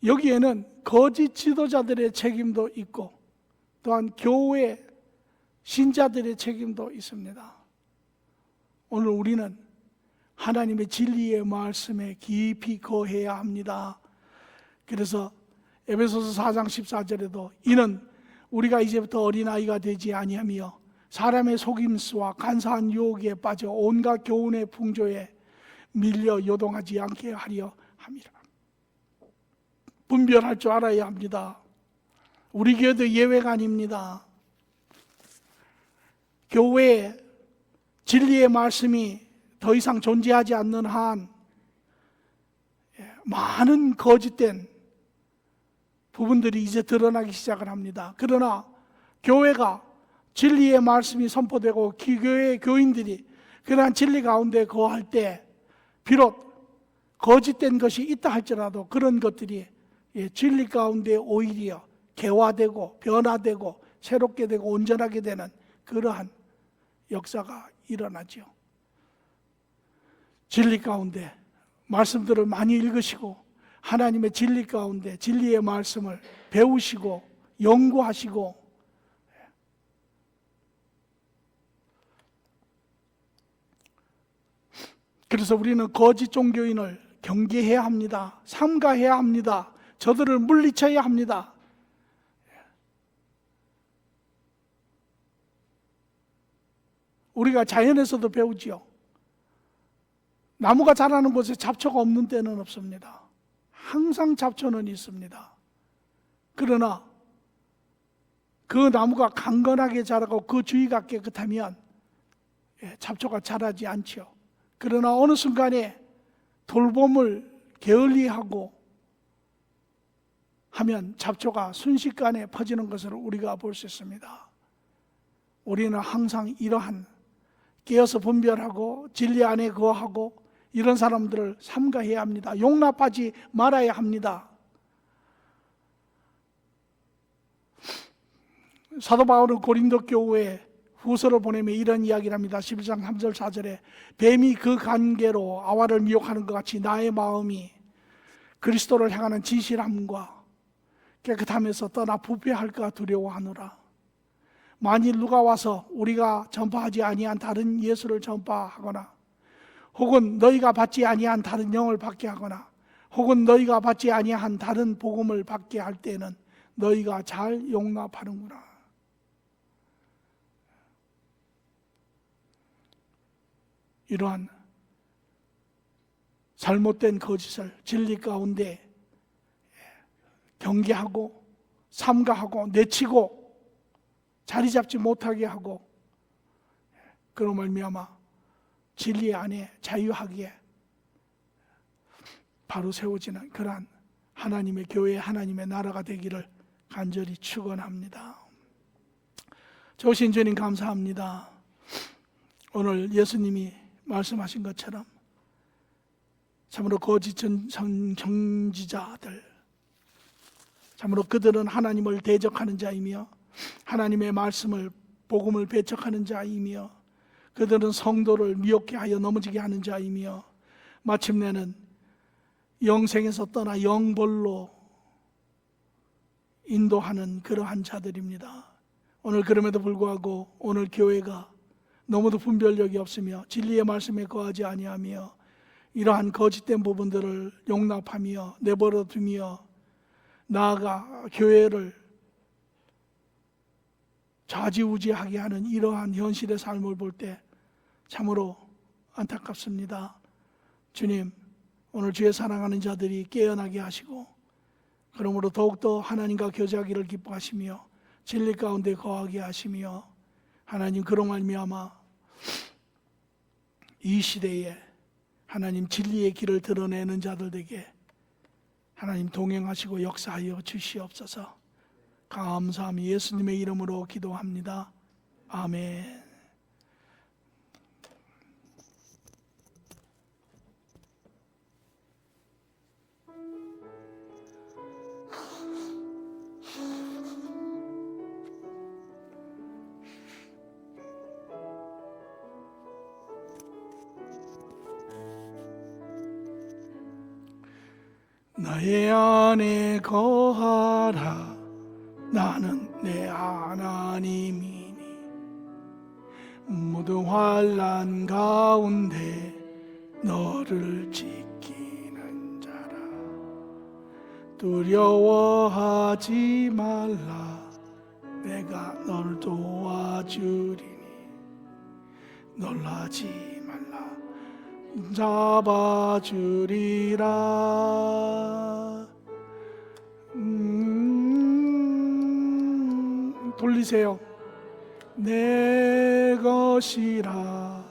여기에는 거짓 지도자들의 책임도 있고 또한 교회 신자들의 책임도 있습니다. 오늘 우리는 하나님의 진리의 말씀에 깊이 거해야 합니다. 그래서 에베소서 4장 14절에도 이는 우리가 이제부터 어린아이가 되지 아니하며 사람의 속임수와 간사한 유혹에 빠져 온갖 교훈의 풍조에 밀려 요동하지 않게 하려 함이라. 분별할 줄 알아야 합니다. 우리 교회도 예외가 아닙니다. 교회에 진리의 말씀이 더 이상 존재하지 않는 한 많은 거짓된 부분들이 이제 드러나기 시작을 합니다. 그러나 교회가 진리의 말씀이 선포되고 교회의 교인들이 그러한 진리 가운데 거할 때 비록 거짓된 것이 있다 할지라도 그런 것들이 진리 가운데 오히려 개화되고 변화되고 새롭게 되고 온전하게 되는 그러한 역사가 일어나죠. 진리 가운데 말씀들을 많이 읽으시고 하나님의 진리 가운데 진리의 말씀을 배우시고 연구하시고, 그래서 우리는 거짓 종교인을 경계해야 합니다. 삼가해야 합니다. 저들을 물리쳐야 합니다. 우리가 자연에서도 배우지요. 나무가 자라는 곳에 잡초가 없는 때는 없습니다. 항상 잡초는 있습니다. 그러나 그 나무가 강건하게 자라고 그 주위가 깨끗하면 잡초가 자라지 않죠. 그러나 어느 순간에 돌봄을 게을리하고 하면 잡초가 순식간에 퍼지는 것을 우리가 볼 수 있습니다. 우리는 항상 이러한 깨어서 분별하고 진리 안에 거하고 이런 사람들을 삼가해야 합니다. 용납하지 말아야 합니다. 사도 바울은 고린도 교회에 후서를 보내며 이런 이야기를 합니다. 11장 3절 4절에 뱀이 그 관계로 아와를 미혹하는 것 같이 나의 마음이 그리스도를 향하는 진실함과 깨끗함에서 떠나 부패할까 두려워하노라. 만일 누가 와서 우리가 전파하지 아니한 다른 예수를 전파하거나 혹은 너희가 받지 아니한 다른 영을 받게 하거나 혹은 너희가 받지 아니한 다른 복음을 받게 할 때는 너희가 잘 용납하는구나. 이러한 잘못된 거짓을 진리 가운데 경계하고 삼가하고 내치고 자리 잡지 못하게 하고 그로 말미암아 진리 안에 자유하게 바로 세워지는 그러한 하나님의 교회, 하나님의 나라가 되기를 간절히 축원합니다. 좋으신 주님 감사합니다. 오늘 예수님이 말씀하신 것처럼 참으로 거짓 정지자들, 참으로 그들은 하나님을 대적하는 자이며 하나님의 말씀을 복음을 배척하는 자이며 그들은 성도를 미혹해 하여 넘어지게 하는 자이며 마침내는 영생에서 떠나 영벌로 인도하는 그러한 자들입니다. 오늘 그럼에도 불구하고 오늘 교회가 너무도 분별력이 없으며 진리의 말씀에 거하지 아니하며 이러한 거짓된 부분들을 용납하며 내버려 두며 나아가 교회를 좌지우지하게 하는 이러한 현실의 삶을 볼 때 참으로 안타깝습니다. 주님, 오늘 주의 사랑하는 자들이 깨어나게 하시고 그러므로 더욱더 하나님과 교제하기를 기뻐하시며 진리 가운데 거하게 하시며 하나님 그로 말미암아 이 시대에 하나님 진리의 길을 드러내는 자들에게 하나님 동행하시고 역사하여 주시옵소서. 감사함이 예수님의 이름으로 기도합니다. 아멘. 나의 안에 거하라. 나는 내 하나님이니 모든 환난 가운데 너를 지키는 자라. 두려워하지 말라. 내가 널 도와주리니 놀라지 말라. 잡아주리라. 돌리세요. 내 것이라,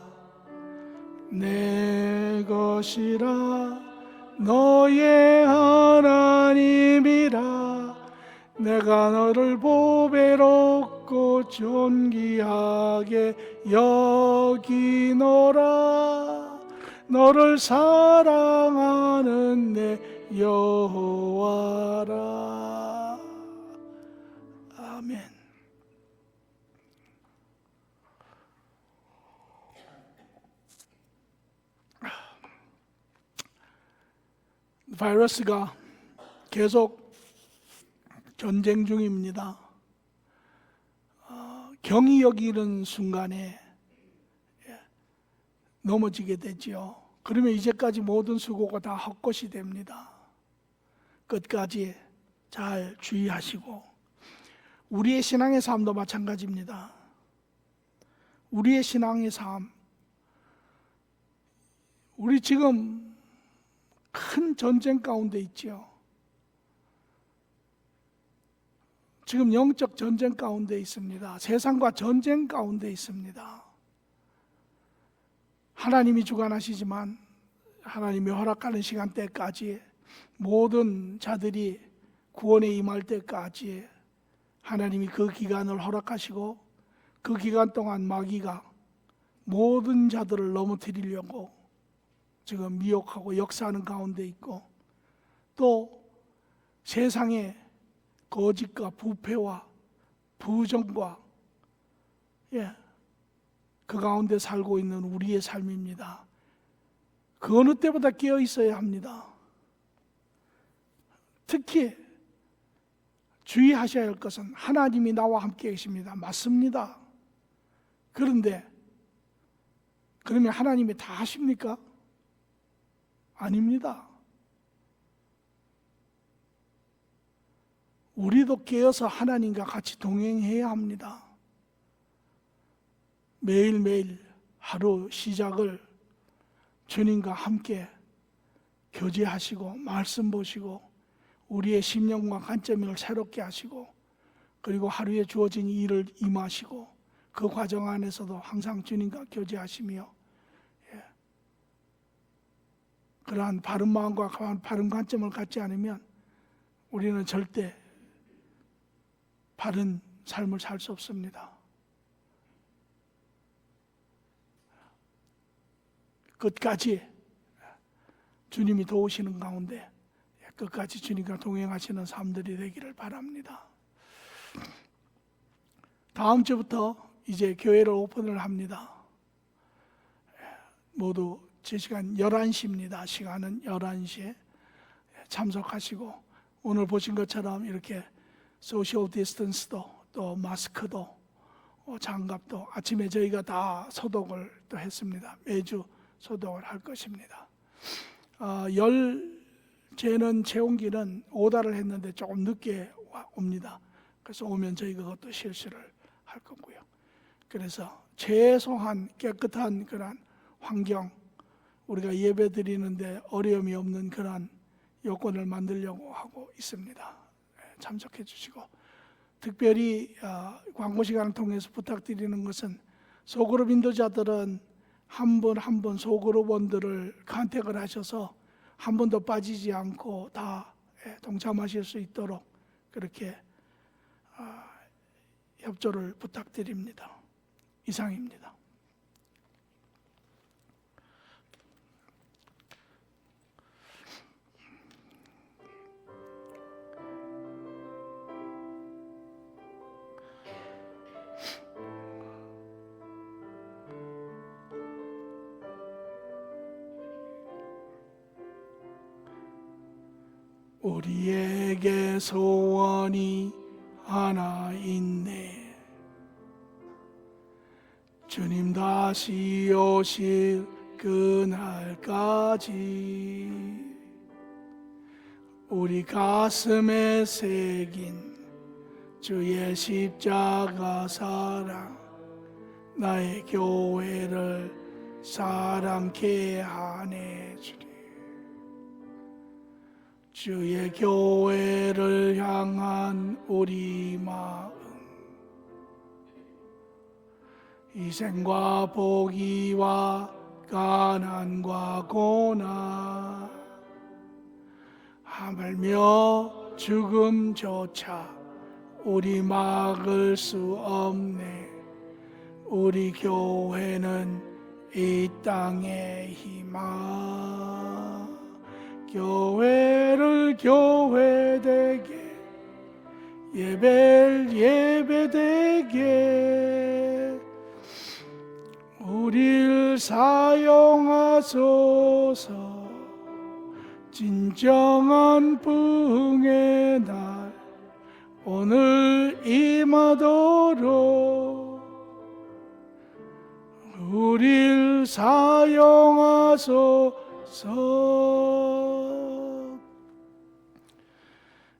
내 것이라, 너의 하나님이라. 내가 너를 보배롭고 존귀하게 여기노라. 너를 사랑하는 내 여호와라. 아멘. 바이러스가 계속 전쟁 중입니다. 경이 여기는 순간에 넘어지게 되지요. 그러면 이제까지 모든 수고가 다 헛것이 됩니다. 끝까지 잘 주의하시고, 우리의 신앙의 삶도 마찬가지입니다. 우리의 신앙의 삶, 우리 지금 큰 전쟁 가운데 있지요. 지금 영적 전쟁 가운데 있습니다. 세상과 전쟁 가운데 있습니다. 하나님이 주관하시지만 하나님이 허락하는 시간대까지, 모든 자들이 구원에 임할 때까지 하나님이 그 기간을 허락하시고, 그 기간 동안 마귀가 모든 자들을 넘어뜨리려고 지금 미혹하고 역사하는 가운데 있고, 또 세상의 거짓과 부패와 부정과 그 가운데 살고 있는 우리의 삶입니다. 그 어느 때보다 깨어 있어야 합니다. 특히 주의하셔야 할 것은 하나님이 나와 함께 계십니다. 맞습니다. 그런데 그러면 하나님이 다 하십니까? 아닙니다. 우리도 깨어서 하나님과 같이 동행해야 합니다. 매일매일 하루 시작을 주님과 함께 교제하시고, 말씀 보시고, 우리의 심령과 관점을 새롭게 하시고, 그리고 하루에 주어진 일을 임하시고, 그 과정 안에서도 항상 주님과 교제하시며, 그러한 바른 마음과 바른 관점을 갖지 않으면 우리는 절대 바른 삶을 살 수 없습니다. 끝까지 주님이 도우시는 가운데 끝까지 주님과 동행하시는 삶들이 되기를 바랍니다. 다음 주부터 이제 교회를 오픈을 합니다. 모두 제 시간 11시입니다. 시간은 11시에 참석하시고, 오늘 보신 것처럼 이렇게 소셜 디스턴스도, 또 마스크도, 장갑도 아침에 저희가 다 소독을 또 했습니다. 매주 소독을 할 것입니다. 열 재는 체온기는 오다를 했는데 조금 늦게 옵니다. 그래서 오면 저희가 그것도 실시를 할 거고요. 그래서 최소한 깨끗한 그런 환경, 우리가 예배 드리는데 어려움이 없는 그런 요건을 만들려고 하고 있습니다. 참석해 주시고, 특별히 광고 시간을 통해서 부탁드리는 것은, 소그룹 인도자들은 한 분 한 분 소그룹원들을 컨택을 하셔서 한 번도 빠지지 않고 다 동참하실 수 있도록 그렇게 협조를 부탁드립니다. 이상입니다. 우리에게 소원이 하나 있네. 주님 다시 오실 그날까지 우리 가슴에 새긴 주의 십자가 사랑 나의 교회를 사랑케 하네 주님. 주의 교회를 향한 우리 마음, 희생과 포기와 가난과 고난, 하물며 죽음조차 우리 막을 수 없네. 우리 교회는 이 땅의 희망. 교회를 교회되게, 예배를 예배되게 우리를 사용하소서. 진정한 부흥의 날 오늘 임하도록 우리를 사용하소서.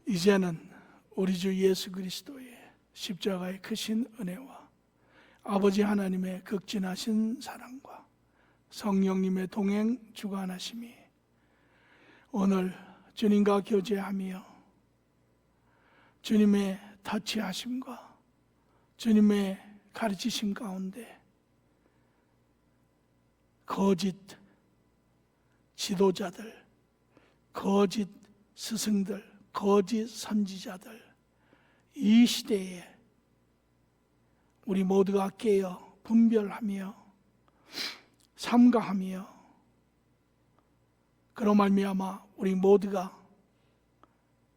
이제는 우리 주 예수 그리스도의 십자가의 크신 은혜와 아버지 하나님의 극진하신 사랑과 성령님의 동행 주관하심이 오늘 주님과 교제하며 주님의 터치하심과 주님의 가르치심 가운데 거짓 지도자들, 거짓 스승들, 거짓 선지자들, 이 시대에 우리 모두가 깨어 분별하며 삼가하며 그로 말미암아 우리 모두가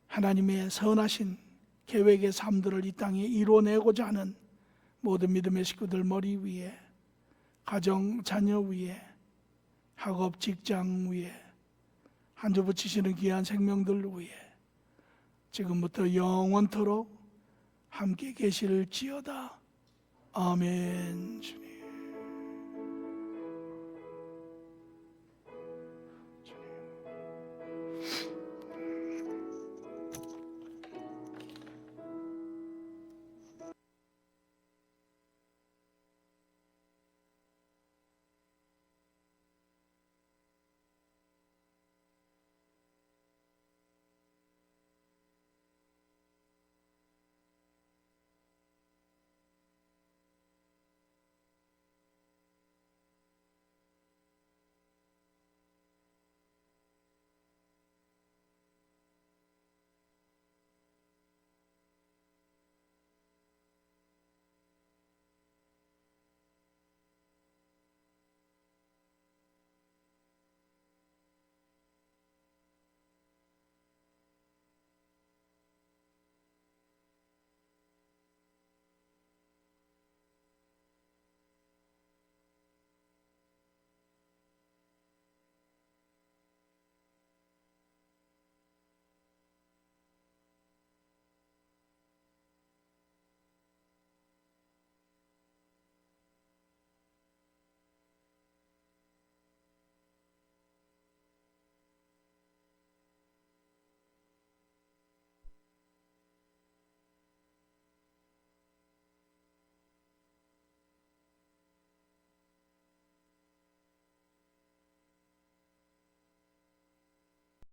하나님의 선하신 계획의 삶들을 이 땅에 이루어내고자 하는 모든 믿음의 식구들 머리 위에, 가정 자녀 위에, 학업 직장 위에, 한 주 붙이시는 귀한 생명들 위에 지금부터 영원토록 함께 계실지어다. 아멘. 주님.